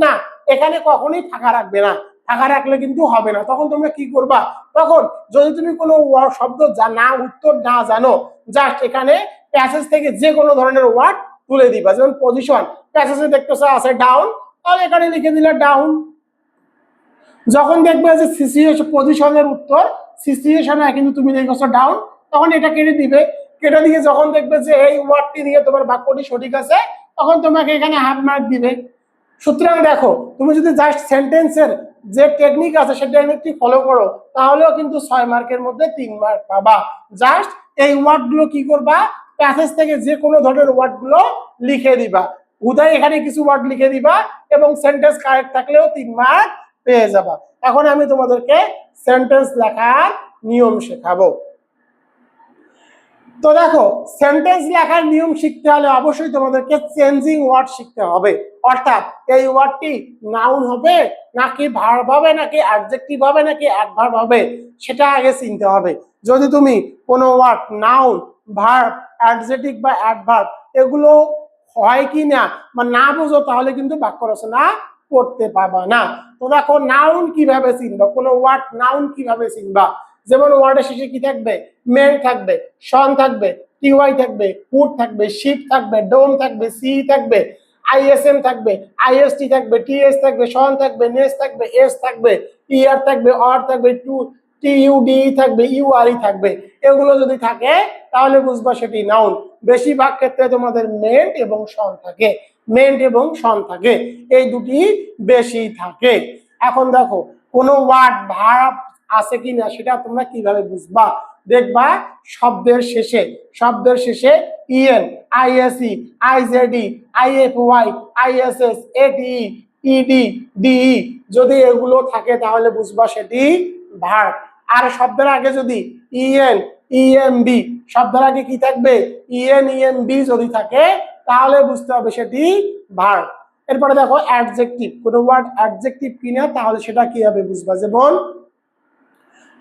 না, এখানে কখনোই ফাঁকা রাখবে না। ফাঁকা রাখলে কিন্তু হবে না। তখন তোমরা কি করবা? তখন যদি তুমি কোনো শব্দ উত্তর না জানো, জাস্ট এখানে প্যাসেজ থেকে যে কোনো ধরনের ওয়ার্ড তুলে দিবা। যেমন পজিশন, প্যাসেজে দেখতেছো আছে ডাউন, তাহলে এখানে লিখে দিলে ডাউন। যখন দেখবে যে সিচুয়েশন, পজিশনের উত্তর সিচুয়েশনে কিন্তু তুমি লিখেছো ডাউন, তখন এটা কেটে দিবে। কেটে দিয়ে যখন দেখবে যে এই ওয়ার্ডটি দিয়ে তোমার বাক্যটি সঠিক আছে, তখন তোমাকে এখানে হাফ মার্ক দিবে। সুতরাং দেখো তুমি যদি জাস্ট সেন্টেন্সের যে টেকনিক আছে সেই টেকনিকটি ফলো করো, তাহলেও কিন্তু 6 মার্কের মধ্যে 3 মার্ক পাবা। জাস্ট এই ওয়ার্ডগুলো কি করবা? প্যাসেজ থেকে যে কোনো ধরনের ওয়ার্ডগুলো লিখে দিবা, উদয় এখানে কিছু ওয়ার্ড লিখে দিবা এবং সেন্টেন্স কারেক্ট থাকলেও 3 মার্ক পেয়ে যাবা। এখন আমি তোমাদেরকে সেন্টেন্স লেখার নিয়ম শেখাবো। তো দেখো সেন্টেন্স লেখার নিয়ম শিখতে হলে অবশ্যই তোমাদেরকে চেঞ্জিং ওয়ার্ড শিখতে হবে। অর্থাৎ এই ওয়ার্ডটি নাউন হবে নাকি ভার্ব হবে নাকি অ্যাডজেক্টিভ হবে নাকি অ্যাডভার্ব হবে, সেটা আগে চিনতে হবে। যদি তুমি কোনো ওয়ার্ড নাউন, ভার্ব, অ্যাডজেক্টিভ বা অ্যাডভার্ব এগুলো হয় কি না বা না বুঝো, তাহলে কিন্তু বাক্য রচনা করতে পারবা না। তো দেখো নাউন কিভাবে চিনবা, কোনো ওয়ার্ড নাউন কিভাবে চিনবা? যেমন ওয়ার্ডের শেষে কি থাকবে? মেন থাকবে, সন থাকবে, টিওয়াই থাকবে, ফুড থাকবে, শিপ থাকবে, ডোম থাকবে, সি থাকবে, আইএসএম থাকবে, আইএসটি থাকবে, টিএস থাকবে, সন থাকবে, নেস থাকবে, এস থাকবে, ইআর থাকবে, অর থাকবে, টিইউডি থাকবে, ইউআরই থাকবে। এগুলো যদি থাকে তাহলে বুঝবা সেটি নাউন। বেশিরভাগ ক্ষেত্রে তোমাদের মেন্ট এবং সন থাকে, মেন্ট এবং সন থাকে, এই দুটি বেশি থাকে। এখন দেখো কোনো ওয়ার্ড ভার্ব আছে কিনা সেটা তোমরা কিভাবে বুঝবা? দেখবা শব্দের শেষে ইএন, আইএসই, আইজেডি, আইএফওয়াই, আইএসএস, এটিই, ইডি, ডিই যদি এগুলো থাকে তাহলে বুঝবা সেটি ভার্ব। আর শব্দের আগে যদি ইএন, ইএমবি, শব্দের আগে কি থাকবে? ইএন, ইএমবি যদি থাকে তাহলে বুঝতে হবে সেটি ভার্ব। এরপরে দেখো অ্যাডজেক্টিভ, কোনো ওয়ার্ড অ্যাডজেক্টিভ কিনা তাহলে সেটা কিভাবে বুঝবা? যেমন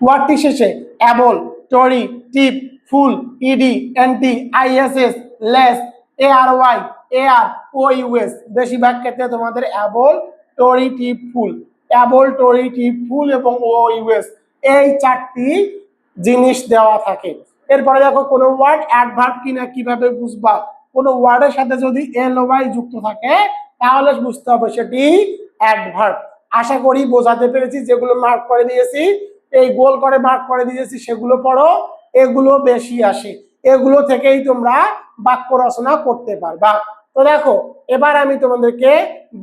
ওয়ার্ডটি শেষে অ্যাবল, টরি, টিপ, ful, ED, NT, ISS, less, ARY, AR, OUS. বেশিরভাগ ক্ষেত্রে তোমাদের অ্যাবলটোরিটিভ ফুল, অ্যাবলটোরিটিভ ফুল এবং ওইউএস এই চারটি জিনিস দেওয়া থাকে। এরপরে দেখো কোনো ওয়ার্ড অ্যাডভার্ব কিনা কিভাবে বুঝবা? কোনো ওয়ার্ডের সাথে যদি এলওয়াই যুক্ত থাকে তাহলে বুঝতে হবে সেটি অ্যাডভার্ব। আশা করি বোঝাতে পেরেছি। যেগুলো মার্ক করে দিয়েছি, এই গোল করে মার্ক করে দিয়েছি সেগুলো পড়ো, এগুলো বেশি আসে, এগুলো থেকেই তোমরা বাক্য রচনা করতে পারবা। তো দেখো এবার আমি তোমাদেরকে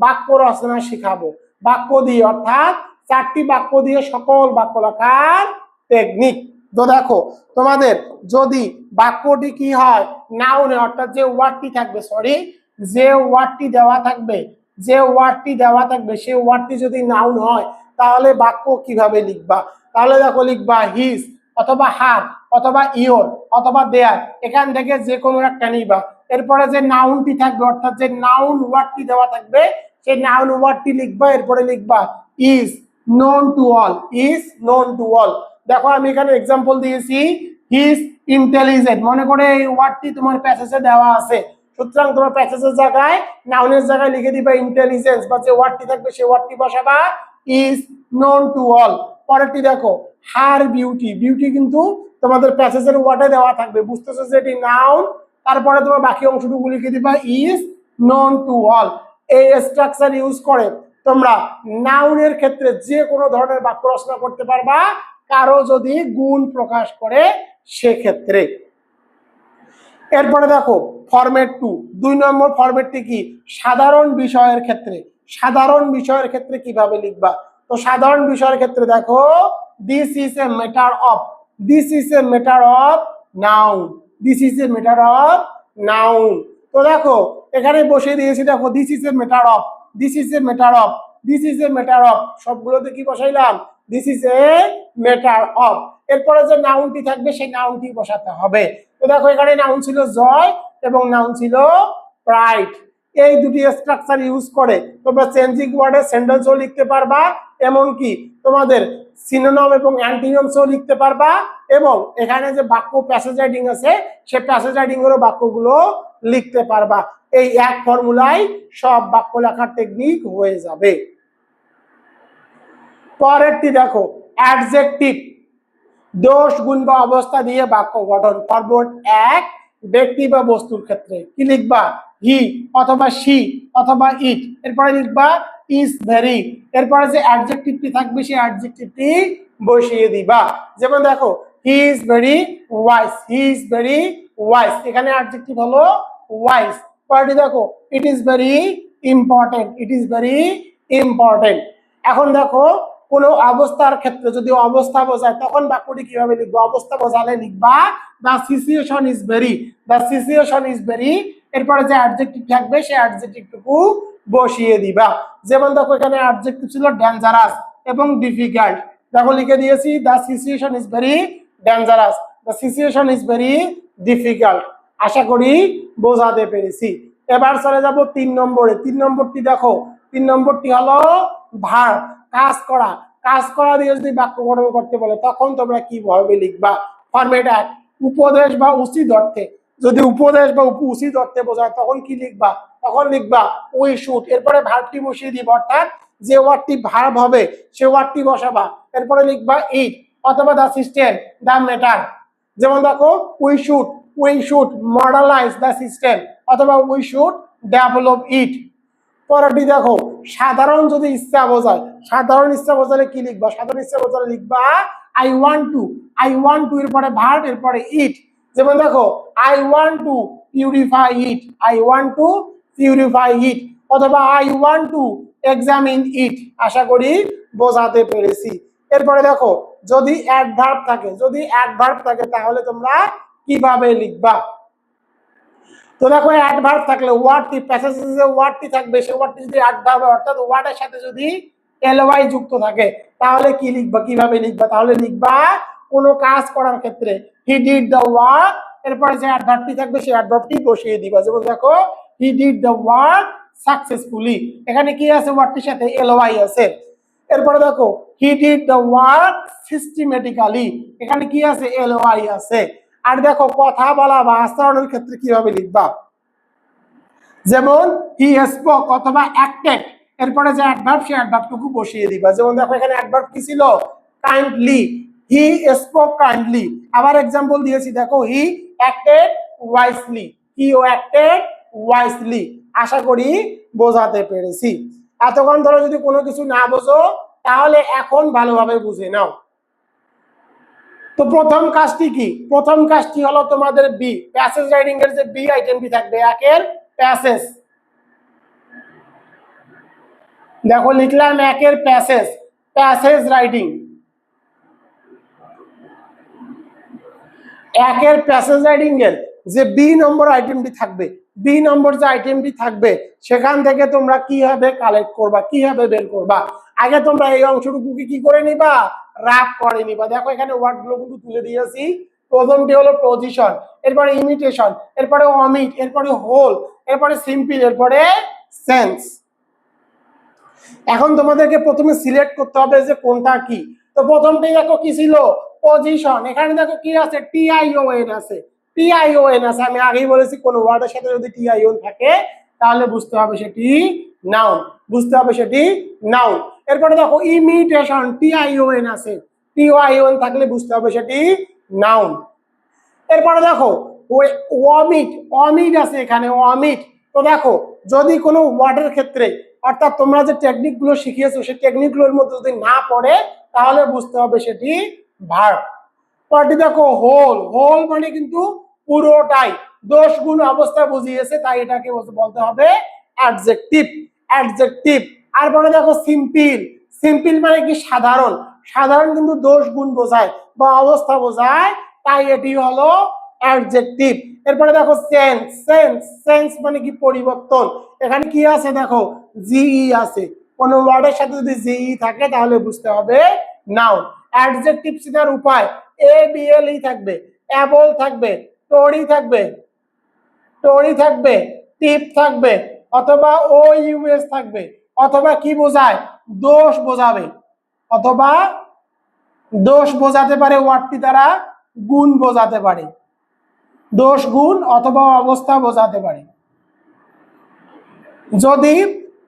বাক্য রচনা শিখাবো বাক্য দিয়ে, অর্থাৎ চারটি বাক্য দিয়ে সকল বাক্য লেখার টেকনিক। তো দেখো তোমাদের যদি বাক্যটি কি হয়, নাউনে, অর্থাৎ যে ওয়ার্ডটি থাকবে, যে ওয়ার্ডটি দেওয়া থাকবে, সেই ওয়ার্ডটি যদি নাউন হয় তাহলে বাক্য কিভাবে লিখবা? তাহলে দেখো লিখবা হিজ অথবা হার অথবা ইওর অথবা দেয়ার, এখান থেকে যে কোনো একটা নিবা। এরপরে যে নাউনটি থাকবে, অর্থাৎ যে নাউন ওয়ার্ডটি দেওয়া থাকবে সেই নাউন ওয়ার্ডটি লিখবা। এরপরে লিখবা is known to all, is known to all. দেখো আমি এখানে এক্সাম্পল দিয়েছি হিজ ইন্টেলিজেন্ট, মনে করে এই ওয়ার্ডটি তোমার প্যাসেজে দেওয়া আছে, সুতরাং তোমার প্যাসেজের জায়গায় নাউনের জায়গায় লিখে দিবা ইন্টেলিজেন্স, বা যে ওয়ার্ডটি থাকবে সেই ওয়ার্ডটি বসাবা ইজ নোন টু অল। পরেরটি দেখো হার বিউটি, বিউটি কিন্তু তোমাদের প্যাসেজের ওয়ার্ডে দেওয়া থাকবে, বুঝতেছো যে এটি নাউন। তারপরে তোমার বাকি অংশটুকু লিখে দিবা ইজ নোন টু অল। এই স্ট্রাকচার ইউজ করে তোমরা নাউনের ক্ষেত্রে যে কোনো ধরনের বাক্য রচনা করতে পারবা, কারো যদি গুণ প্রকাশ করে সেক্ষেত্রে। এরপরে দেখো ফরম্যাট 2, 2 নম্বর ফরম্যাটটি কি? সাধারণ বিষয়ের ক্ষেত্রে। সাধারণ বিষয়ের ক্ষেত্রে কিভাবে লিখবা? তো সাধারণ বিষয়ের ক্ষেত্রে দেখো this is a matter of, this is a matter of noun, this is a matter of noun. তো দেখো এখানে বসিয়ে দিয়েছি, দেখো this is a matter of, this is a matter of, this is a matter of, সবগুলোতে কি বসাইলাম? This is a matter of. এরপরে যে নাউনটি থাকবে সেই নাউনটি বসাতে হবে। তো দেখো এখানে নাউন ছিল জয় এবং নাউন ছিল প্রাইড। এই দুটি স্ট্রাকচার ইউজ করে তোমরা চেঞ্জিং ওয়ার্ডের সেন্টেন্সও লিখতে পারবা, এমনকি তোমাদের সিনোনিম এবং অ্যান্টিনিমসও লিখতে পারবা, এবং এখানে যে বাক্য প্যাসেজ রাইটিং আছে সেই প্যাসেজ রাইটিং এরও বাক্যগুলো লিখতে পারবা। এই এক ফর্মুলায় সব বাক্য লেখার টেকনিক হয়ে যাবে। পরেরটি দেখো অ্যাডজেক্টিভ, দোষ গুণ বা অবস্থা দিয়ে বাক্য গঠন। ফরওয়ার্ড 1, ব্যক্তি বা বস্তুর ক্ষেত্রে কি লিখবা? হি অথবা শি অথবা ইট। এরপরে লিখবা ইজ ভেরি। এরপরে যে অ্যাডজেক্টিভটি থাকবে সেই অ্যাডজেক্টিভটি বসিয়ে দিবা। যেমন দেখো he is very wise, he is very wise, এখানে অ্যাডজেক্টিভ হলো ওয়াইজ। পরেরটি দেখো it is very important, it is very important. এখন দেখো কোনো অবস্থার ক্ষেত্রে যদি অবস্থা বোঝায় তখন বাক্যটি কিভাবে লিখবো? অবস্থা বোঝালে লিখবা the situation is very, the situation is very. এরপরে যে অ্যাডজেক্টিভ থাকবে সেই অ্যাডজেক্টিভটুকু বসিয়ে দিবা। যেমন দেখো এখানে অ্যাডজেক্টিভ ছিল ডেঞ্জারাস এবং ডিফিকাল্ট, দেখো লিখে দিয়েছি the situation is very dangerous, the situation is very difficult. আশা করি বোঝাতে পেরেছি। এবার চলে যাব 3 নম্বরে। 3 নম্বরটি দেখো, 3 নম্বরটি হলো ভার্ব, কাজ করা। কাজ করা দিয়ে যদি বাক্য গঠন করতে বলে তখন তোমরা কিভাবে লিখবা? ফরম্যাট 1, উপদেশ বা উচিত অর্থে। যদি উপদেশ বা উচিত অর্থে বোঝায় তখন কি লিখবা? তখন লিখবা উই শুড। এরপরে ভার্বটি বসিয়ে দিবা, অর্থাৎ যে ওয়ার্ডটি ভার্ব হবে সে ওয়ার্ডটি বসাবা। এরপরে লিখবা ইট অথবা দ্য সিস্টেম, দ্য ম্যাটার। যেমন দেখো উই শুড মডেলাইজ দ্য সিস্টেম অথবা উই শুড ডেভেলপ ইট। পরেরটি দেখো সাধারণ যদি ইচ্ছা বোঝায়, সাধারণ ইচ্ছা বোঝালে কি লিখবা? সাধারণ ইচ্ছা বোঝালে লিখবা I want to, I want to এরপরে ভার্ব এরপরে ইট। যেমন দেখো I want to purify it, I want to purify it অথবা I want to examine it. আশা করি বোঝাতে পেরেছি। এরপরে দেখো যদি অ্যাডভার্ব থাকে, যদি অ্যাডভার্ব থাকে তাহলে তোমরা কিভাবে লিখবা? তো দেখো অ্যাডভার্ব থাকলে ওয়ার্ডটি প্যাসেজে যে ওয়ার্ডটি থাকবে সেই ওয়ার্ডটি যদি অ্যাডভার্ব হয়, অর্থাৎ ওয়ার্ডের সাথে যদি এলওয়াই যুক্ত থাকে তাহলে কি লিখবা? কিভাবে লিখবা? তাহলে লিখবা কোনো কাজ করার ক্ষেত্রে হি ডিড দ্য ওয়ার্ক, এরপরে যে অ্যাডভার্বটি থাকবে সেই অ্যাডভার্বটি বসিয়ে দিবা। যেমন দেখো he did the work successfully, এখানে কি আছে? ওয়ার্ডটির সাথে এলওয়াই আছে। এরপরে দেখো he did the work systematically, এখানে কি আছে? এলওয়াই আছে। আর দেখো কথা বলা বা আচরণের ক্ষেত্রে কিভাবে লিখবা, যেমন হি স্পোক অথবা অ্যাক্টেড, এরপরে যে অ্যাডভার্ব সেই অ্যাডভার্বটুকু বসিয়ে দিবা। যেমন দেখো এখানে অ্যাডভার্ব কি ছিল, কাইন্ডলি, হি স্পোক কাইন্ডলি। আবার এক্সাম্পল দিয়েছি দেখো, he acted wisely, he acted wisely. আশা করি বোঝাতে পেরেছি। এতক্ষণ ধরে যদি কোনো কিছু না বোঝো তাহলে এখন ভালোভাবে বুঝে নাও। তো প্রথম কাজটি কি, প্রথম কাজটি হলো তোমাদের বি, প্যাসেজ রাইটিং এর যে বি আইটেমটি থাকবে একের প্যাসেজ, দেখো লিখলাম একের প্যাসেজ, প্যাসেজ রাইটিং, একের প্যাসেজ রাইটিং এর যে বি নম্বর আইটেমটি থাকবে, বি নম্বর যে আইটেমটি থাকবে সেখান থেকে তোমরা কিভাবে কালেক্ট করবা, কিভাবে বের করবা। আগে তোমরা এই অংশটুকুকে কি করে নিবা, রাফ করে নিবা। দেখো এখানে ওয়ার্ড গুলো কিন্তু তুলে দিয়েছি। প্রথমটি হলো পজিশন, এরপরে ইমিটেশন, এরপরে অমিট, এরপরে হোল, এরপরে সিম্পল, এরপরে সেন্স। এখন তোমাদেরকে প্রথমে সিলেক্ট করতে হবে যে কোনটা কি। তো প্রথমটি দেখো কি ছিল, পজিশন। এখানে দেখো কি আছে, টিআইওএন আছে, টিআইওএন আছে। আমি আগেই বলেছি কোন ওয়ার্ডের সাথে যদি টিআইওএন থাকে তাহলে বুঝতে হবে সেটি নাউন, বুঝতে হবে সেটি নাউন। এরপরে দেখো ইমিটেশন, টিআইওএন আছে, টিআইওএন থাকলে বুঝতে হবে সেটি নাউন। এরপরে দেখো অমিট, অমিট আছে এখানে, অমিট। তো দেখো যদি কোনো ওয়ার্ডের ক্ষেত্রে অর্থাৎ তোমরা যে টেকনিক গুলো শিখিয়েছো সেই টেকনিক গুলোর মধ্যে যদি না পড়ে তাহলে বুঝতে হবে সেটি ভার্ব। পরটি দেখো হোল, হোল মানে কিন্তু পুরোটাই, দোষ গুণ অবস্থা বুঝিয়েছে তাই এটাকে বলতে হবে অ্যাডজেক্টিভ, অ্যাডজেক্টিভ। আর পরে দেখো সিম্পল, সিম্পল মানে কি সাধারণ, সাধারণ কিন্তু দোষ গুণ বোঝায় বা অবস্থা বোঝায় তাই এটি হলো অ্যাডজেক্টিভ। এরপরে দেখো সেন্স, সেন্স, সেন্স মানে কি পরিবর্তন। এখানে কি আছে দেখো জিই আছে, কোন ওয়ার্ডের সাথে যদি জিই থাকে তাহলে বুঝতে হবে নাউন। অ্যাডজেক্টিভ চেনার উপায়, এ বি এল ই থাকবে, অ্যাবল থাকবে, টরি থাকবে, টরি থাকবে, টিপ থাকবে, অথবা ও ইউএস থাকবে, অথবা কি বোঝায়, দোষ বোঝাবে, অথবা দোষ বোঝাতে পারে ওয়ার্ডটি দ্বারা, গুণ বোঝাতে পারে, দোষ গুণ অথবা অবস্থা বোঝাতে পারে। যদি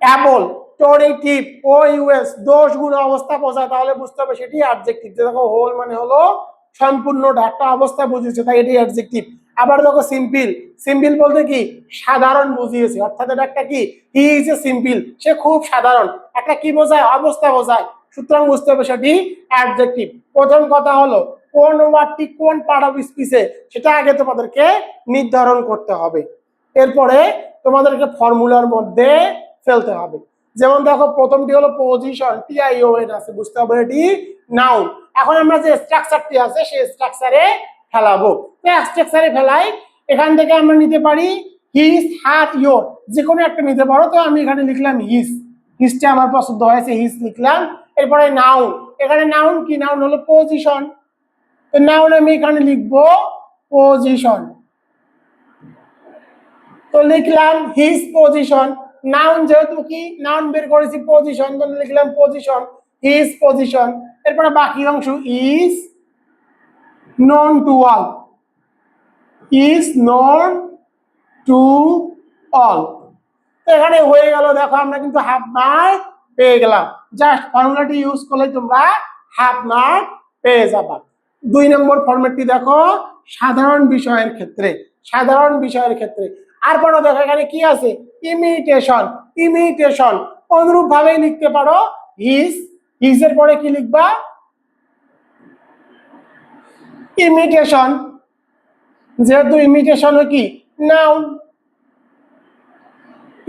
অ্যাবল, টরি, টিপ, ও ইউএস দোষ গুণ অবস্থা বোঝায় তাহলে বুঝতে হবে সেটি অ্যাডজেক্টিভ। দেখো হোল মানে হলো সম্পূর্ণটা, একটা অবস্থা বুঝিয়েছে তাই এটি অ্যাডজেক্টিভ। আবার দেখো সিম্পল, সিম্পল বলতে কি সাধারণ বুঝিয়েছে, অর্থাৎ এটা একটা কি, হি ইজ এ সিম্পল, সে খুব সাধারণ, একটা কি বোঝায়, অবস্থা বোঝায়, সুতরাং বুঝতে হবে সেটি অ্যাডজেক্টিভ। প্রথম কথা হলো কোন ওয়ার্ডটি কোন পার্ট অফ স্পিচে সেটা আগে তোমাদেরকে নির্ধারণ করতে হবে, এরপরে তোমাদেরকে ফর্মুলার মধ্যে ফেলতে হবে। যেমন দেখো প্রথমটি হলো পজিশন, টিআইওএন আছে, বুঝতে হবে এটি নাউন। এখন আমরা যে স্ট্রাকচারটি আছে সেই স্ট্রাকচারে ফেলাবো। তো স্ট্রাকচারে ফেলাই, এখান থেকে আমরা নিতে পারি হিস, হার, ইয়োর, যে কোনো একটা নিতে পারো। তো আমি এখানে লিখলাম হিস, হিসটা আমার পছন্দ হয়েছে, হিস লিখলাম। এরপরে নাউন, এখানে নাউন কি, নাউন হলো পজিশন, তো নাউন আমি এখানে লিখবো পজিশন, তো লিখলাম হিজ পজিশন। নাউন যেহেতু কি নাউন বের করেছি পজিশন, তো লিখলাম পজিশন, হিজ পজিশন। এরপরে বাকি অংশ is known to all, is known to all. তো এখানে হয়ে গেল, দেখো আমরা কিন্তু হাফ মার্ক পেয়ে গেলাম। জাস্ট ফর্মুলাটি ইউজ করলে তোমরা হাফ মার্ক পেয়ে যাবা। 2 নম্বর ফরম্যাটটি দেখো সাধারণ বিষয়ের ক্ষেত্রে, সাধারণ বিষয়ের ক্ষেত্রে। আর পরে দেখো এখানে কি আছে, ইমিটেশন, ইমিটেশন অনুরূপ ভাবে লিখতে পারো হিজ, হিজের পরে কি লিখবা, ইমিটেশন, যেহেতু ইমিটেশন কি noun,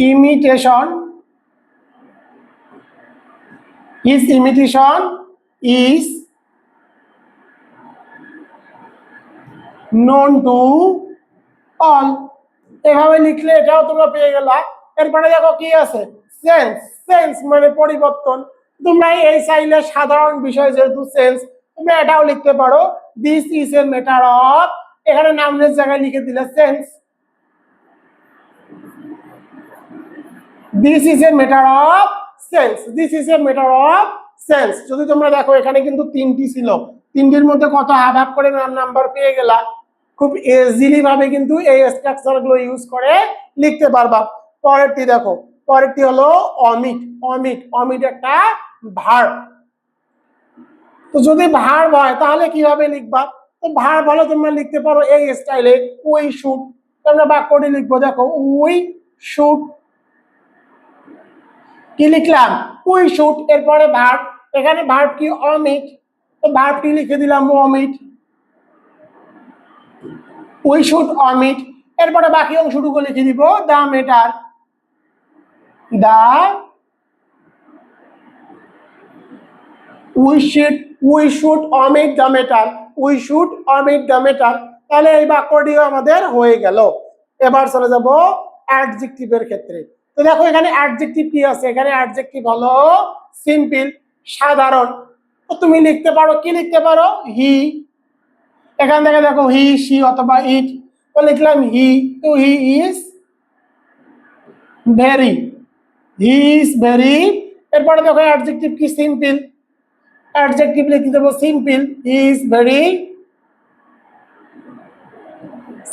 imitation, his imitation is known to all। এভাবে লিখলে এটাও তোমরা পেয়ে গেলা। এরপরে দেখো কি আছে, সেন্স, সেন্স মানে পরিবর্তন। তোমরা এই চাইলে সাধারণ বিষয় যেহেতু সেন্স, তোমরা এটাও লিখতে পারো this is a matter of, এখানে নাউনের জায়গায় লিখে দিলে sense, this is a matter of sense, this is a matter of sense. যদি তোমরা দেখো এখানে কিন্তু 3টি ছিল, 3টির মধ্যে কত হাফ হাফ করে নাম্বার পেয়ে গেলা, খুব ইজিলি ভাবে কিন্তু এই স্ট্রাকচার গুলো ইউজ করে লিখতে পারবা। পরেরটি দেখো, পরেরটি হলো অমিট। অমিট, অমিট একটা ভার্ব। তো যদি ভার্ব হয় তাহলে কিভাবে লিখবা? তো ভার্ব হলে তোমরা লিখতে পারো এই স্টাইলে, উই শুড। তোমরা বাক্যটি লিখবো, দেখো উই শুড, কি লিখলাম? উই শুড, এরপরে ভার্ব, এখানে ভার্ব কি? অমিট, তো ভার্বটি লিখে দিলাম অমিট, উই শুড অমিট। এরপরে বাকি অংশটুকু লিখে দিব the matter, the we should omit the matter, we should omit the matter. তাহলে এই বাক্যটিও আমাদের হয়ে গেল। এবার চলে যাব অ্যাডজেক্টিভের ক্ষেত্রে। তো দেখো এখানে অ্যাডজেক্টিভ কি আছে? এখানে অ্যাডজেক্টিভ হলো সিম্পল, সাধারণ। তো তুমি লিখতে পারো, কি লিখতে পারো? হি। এখান থেকে দেখো হি, সি অথবা ইট, তো লিখলাম হি। তো he is very, he is very. এরপরে দেখো অ্যাডজেক্টিভ কি? সিম্পল। অ্যাডজেক্টিভ লিখে দেবো simple, he is very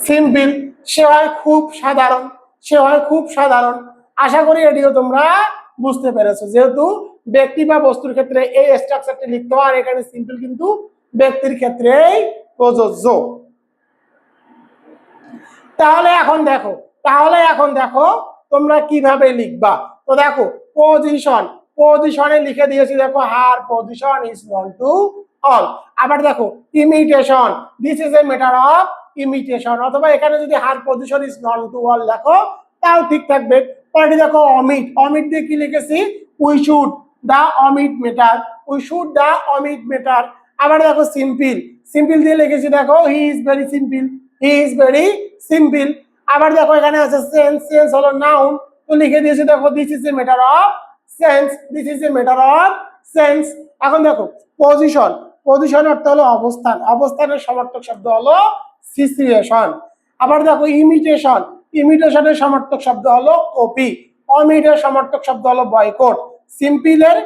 simple. সে হয় খুব সাধারণ, সে হয় খুব সাধারণ। আশা করি এটিও তোমরা বুঝতে পেরেছো, যেহেতু ব্যক্তি বা বস্তুর ক্ষেত্রে এই স্ট্রাকচারটি লিখতে হয়, আর এখানে সিম্পল কিন্তু ব্যক্তির ক্ষেত্রেই প্রযোজ্য। তাহলে এখন দেখো তোমরা কিভাবে লিখবা। তো দেখো পজিশন, পজিশনে লিখে দিয়েছি, দেখো her position is none to all. আবার দেখো imitation, this is a matter of imitation, অথবা এখানে যদি her position is none to all লেখো তাও ঠিক থাকবে। পরে দেখো অমিট, অমিট দিয়ে কি লিখেছি? We should the omit matter, we should the omit matter. আবার দেখো সিম্পল, সিম্পল দিয়ে লিখেছি, দেখো he is very simple, he is very simple. আবার দেখো এখানে আছে সেন্স, সেন্স হলো নাউন, তো লিখে দিয়েছি দেখো this is a matter of sense, this is a matter of sense. এখন দেখো পজিশন, পজিশন অর্থ হলো অবস্থান, অবস্থানের সমার্থক শব্দ হলো সিচুয়েশন। আবার দেখো ইমিটেশন, ইমিটেশনের সমার্থক শব্দ হলো কপি। অমিটের সমার্থক শব্দ হলো বয়কট। সিম্পলের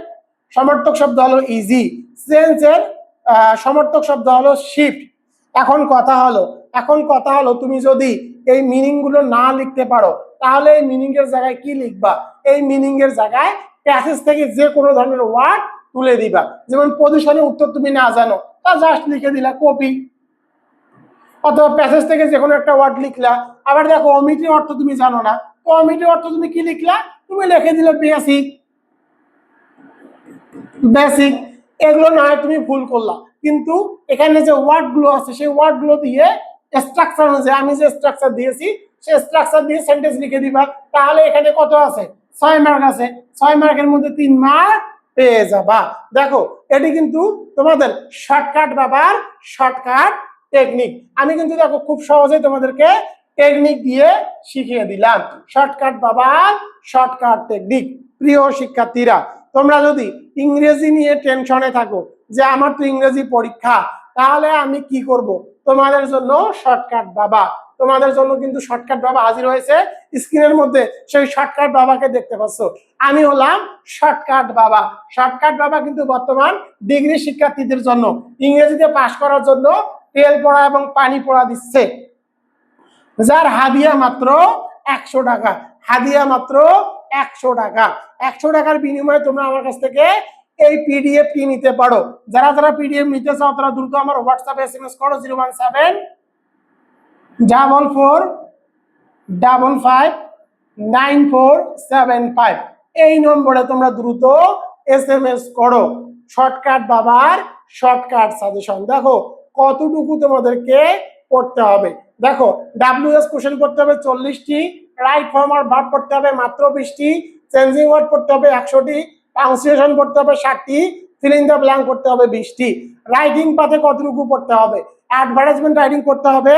সমার্থক শব্দ হলো ইজি। সেন্সের সমার্থক শব্দ হলো শিফট। এখন কথা হলো তুমি যদি এই মিনিং গুলো না লিখতে পারো তাহলে এই মিনিং এর জায়গায় কি লিখবা? এই মিনিং এর জায়গায় প্যাসেজ থেকে যে কোনো ধরনের ওয়ার্ড তুলে দিবা। যেমন পজিশনের উত্তর তুমি না জানো, তা জাস্ট লিখে দিলা কপি, অথবা প্যাসেজ থেকে যে কোনো একটা ওয়ার্ড লিখলা। আবার দেখো অমিটের অর্থ তুমি জানো না, তো অমিটের অর্থ তুমি কি লিখলা? তুমি লিখে দিলে বেসিক, বেসিক। এগুলো না তুমি ভুল করলা, কিন্তু এখানে যে ওয়ার্ড গুলো আছে সেই ওয়ার্ড গুলো দিয়ে স্ট্রাকচার অনুযায়ী আমি যে স্ট্রাকচার দিয়েছি সেই স্ট্রাকচার দিয়ে সেন্টেন্স লিখে দিবা। তাহলে এখানে কত আছে? 6 মার্ক আছে, 6 মার্কের মধ্যে 3 মার্ক পেয়ে যাবা। দেখো এটি কিন্তু তোমাদের শর্টকাট বাবার শর্টকাট টেকনিক। আমি কিন্তু দেখো খুব সহজেই তোমাদেরকে টেকনিক দিয়ে শিখিয়ে দিলাম, শর্টকাট বাবার শর্টকাট টেকনিক। প্রিয় শিক্ষার্থীরা, তোমরা যদি ইংরেজি নিয়ে টেনশনে থাকো যে আমার তো ইংরেজি পরীক্ষা, তাহলে আমি কি করব? তোমাদের জন্য শর্টকাট বাবা, তোমাদের জন্য কিন্তু শর্টকাট বাবা হাজির হয়েছে। স্ক্রিনের মধ্যে সেই শর্টকাট বাবাকে দেখতে পাচ্ছ, আমি হলাম শর্টকাট বাবা। শর্টকাট বাবা কিন্তু বর্তমান ডিগ্রি শিক্ষার্থীদের জন্য ইংরেজিতে পাশ করার জন্য তেল পড়া এবং পানি পড়া দিচ্ছে, যার হাদিয়া মাত্র 100 টাকা, হাদিয়া মাত্র 100 টাকা। 100 টাকার বিনিময়ে তোমরা আমার কাছ থেকে এই পিডিএফ টি নিতে পারো। যারা যারা পিডিএফ নিতে চাও তারা দ্রুত আমার হোয়াটসঅ্যাপে এসএমএস করো 01744559475। এই নম্বরে তোমরা দ্রুত এসএমএস করো। শর্টকাট বাবার শর্টকাট সাজেশন। দেখো কতটুকু তোমাদেরকে পড়তে হবে। দেখো ডাব্লিউএস কোশ্চেন পড়তে হবে 40টি, রাইট ফর্ম আর ভার্ব পড়তে হবে মাত্র 20টি, চেঞ্জিং ওয়ার্ড পড়তে হবে 100টি, পাংচুয়েশন পড়তে হবে 60টি, ফিল ইন দ্য ব্ল্যাঙ্ক পড়তে হবে 20টি। রাইটিং পাথে কতটুকু পড়তে হবে? অ্যাডভার্টাইজমেন্ট রাইটিং করতে হবে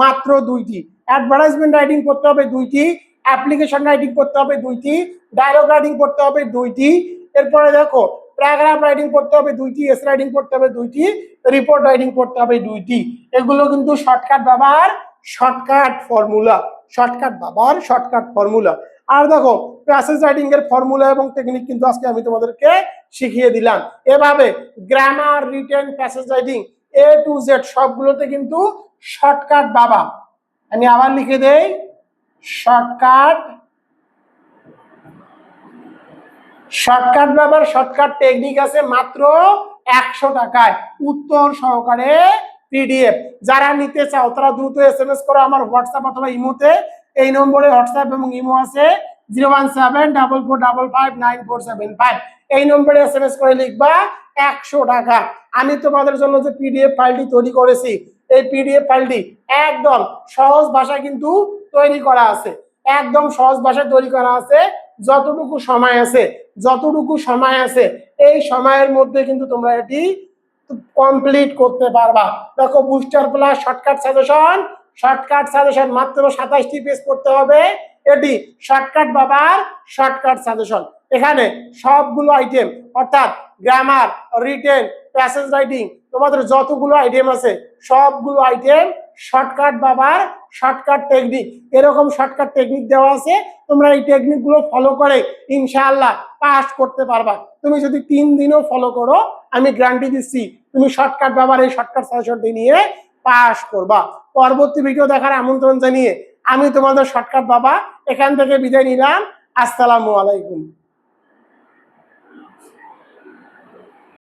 মাত্র 2টি, অ্যাডভার্টাইজমেন্ট রাইটিং করতে হবে 2টি, অ্যাপ্লিকেশন রাইটিং করতে হবে 2টি, ডায়লগ রাইটিং করতে হবে 2টি। এরপরে দেখো প্যারাগ্রাফ রাইটিং করতে হবে 2টি, এস রাইটিং করতে হবে 2টি, রিপোর্ট রাইটিং করতে হবে 2টি। এগুলো কিন্তু শর্টকাট বাবার শর্টকাট ফর্মুলা, শর্টকাট বাবার শর্টকাট ফর্মুলা। আর দেখো প্যাসেজ রাইটিং এর ফর্মুলা এবং টেকনিক কিন্তু আজকে আমি তোমাদেরকে শিখিয়ে দিলাম। এভাবে grammar, written, passage writing A to Z সবগুলোতে কিন্তু শর্টকাট বাবা। আমি আবার লিখে দেই, শর্টকাট বাবার শর্টকাট টেকনিক আছে মাত্র 100 টাকায়, উত্তর সহকারে পিডিএফ। যারা নিতে চাও তারা দ্রুত এসএমএস করো আমার হোয়াটসঅ্যাপ অথবা ইমোতে। এই নম্বরে হোয়াটসঅ্যাপ এবং ইমো আছে 017445947 এই নম্বরে এসএমএস করে লিখবা 100 টাকা। আমি তোমাদের জন্য যে পিডিএফ ফাইলটি তৈরি করেছি, এই পিডিএফ ফাইলটি একদম সহজ ভাষায় কিন্তু তৈরি করা আছে, একদম সহজ ভাষায় তৈরি করা আছে। যতটুকু সময় আছে এই সময়ের মধ্যে কিন্তু তোমরা এটি কমপ্লিট করতে পারবা। দেখো, বুস্টার প্লাস শর্টকাট সাজেশন মাত্র 27টি পেজ পড়তে হবে। এটি শর্টকাট বাবার শর্টকাট সাজেশন। এখানে সবগুলো আইটেম অর্থাৎ গ্রামার, রিটেন, প্যাসেজ রাইটিং, তোমাদের যতগুলো আইটেম আছে সবগুলো আইটেম শর্টকাট বাবার শর্টকাট টেকনিক, এরকম শর্টকাট টেকনিক দেওয়া আছে। তোমরা এই টেকনিক গুলো ফলো করে ইনশাআল্লাহ পাস করতে পারবা। তুমি যদি 3 দিনও ফলো করো, আমি গ্যারান্টি দিচ্ছি তুমি শর্টকাট বাবার এই শর্টকাট সাজেশনটি নিয়ে পাস করবা। পরবর্তী ভিডিও দেখার আমন্ত্রণ জানিয়ে আমি তোমাদের শর্টকাট বাবা এখান থেকে বিদায় নিলাম। আসসালামু আলাইকুম।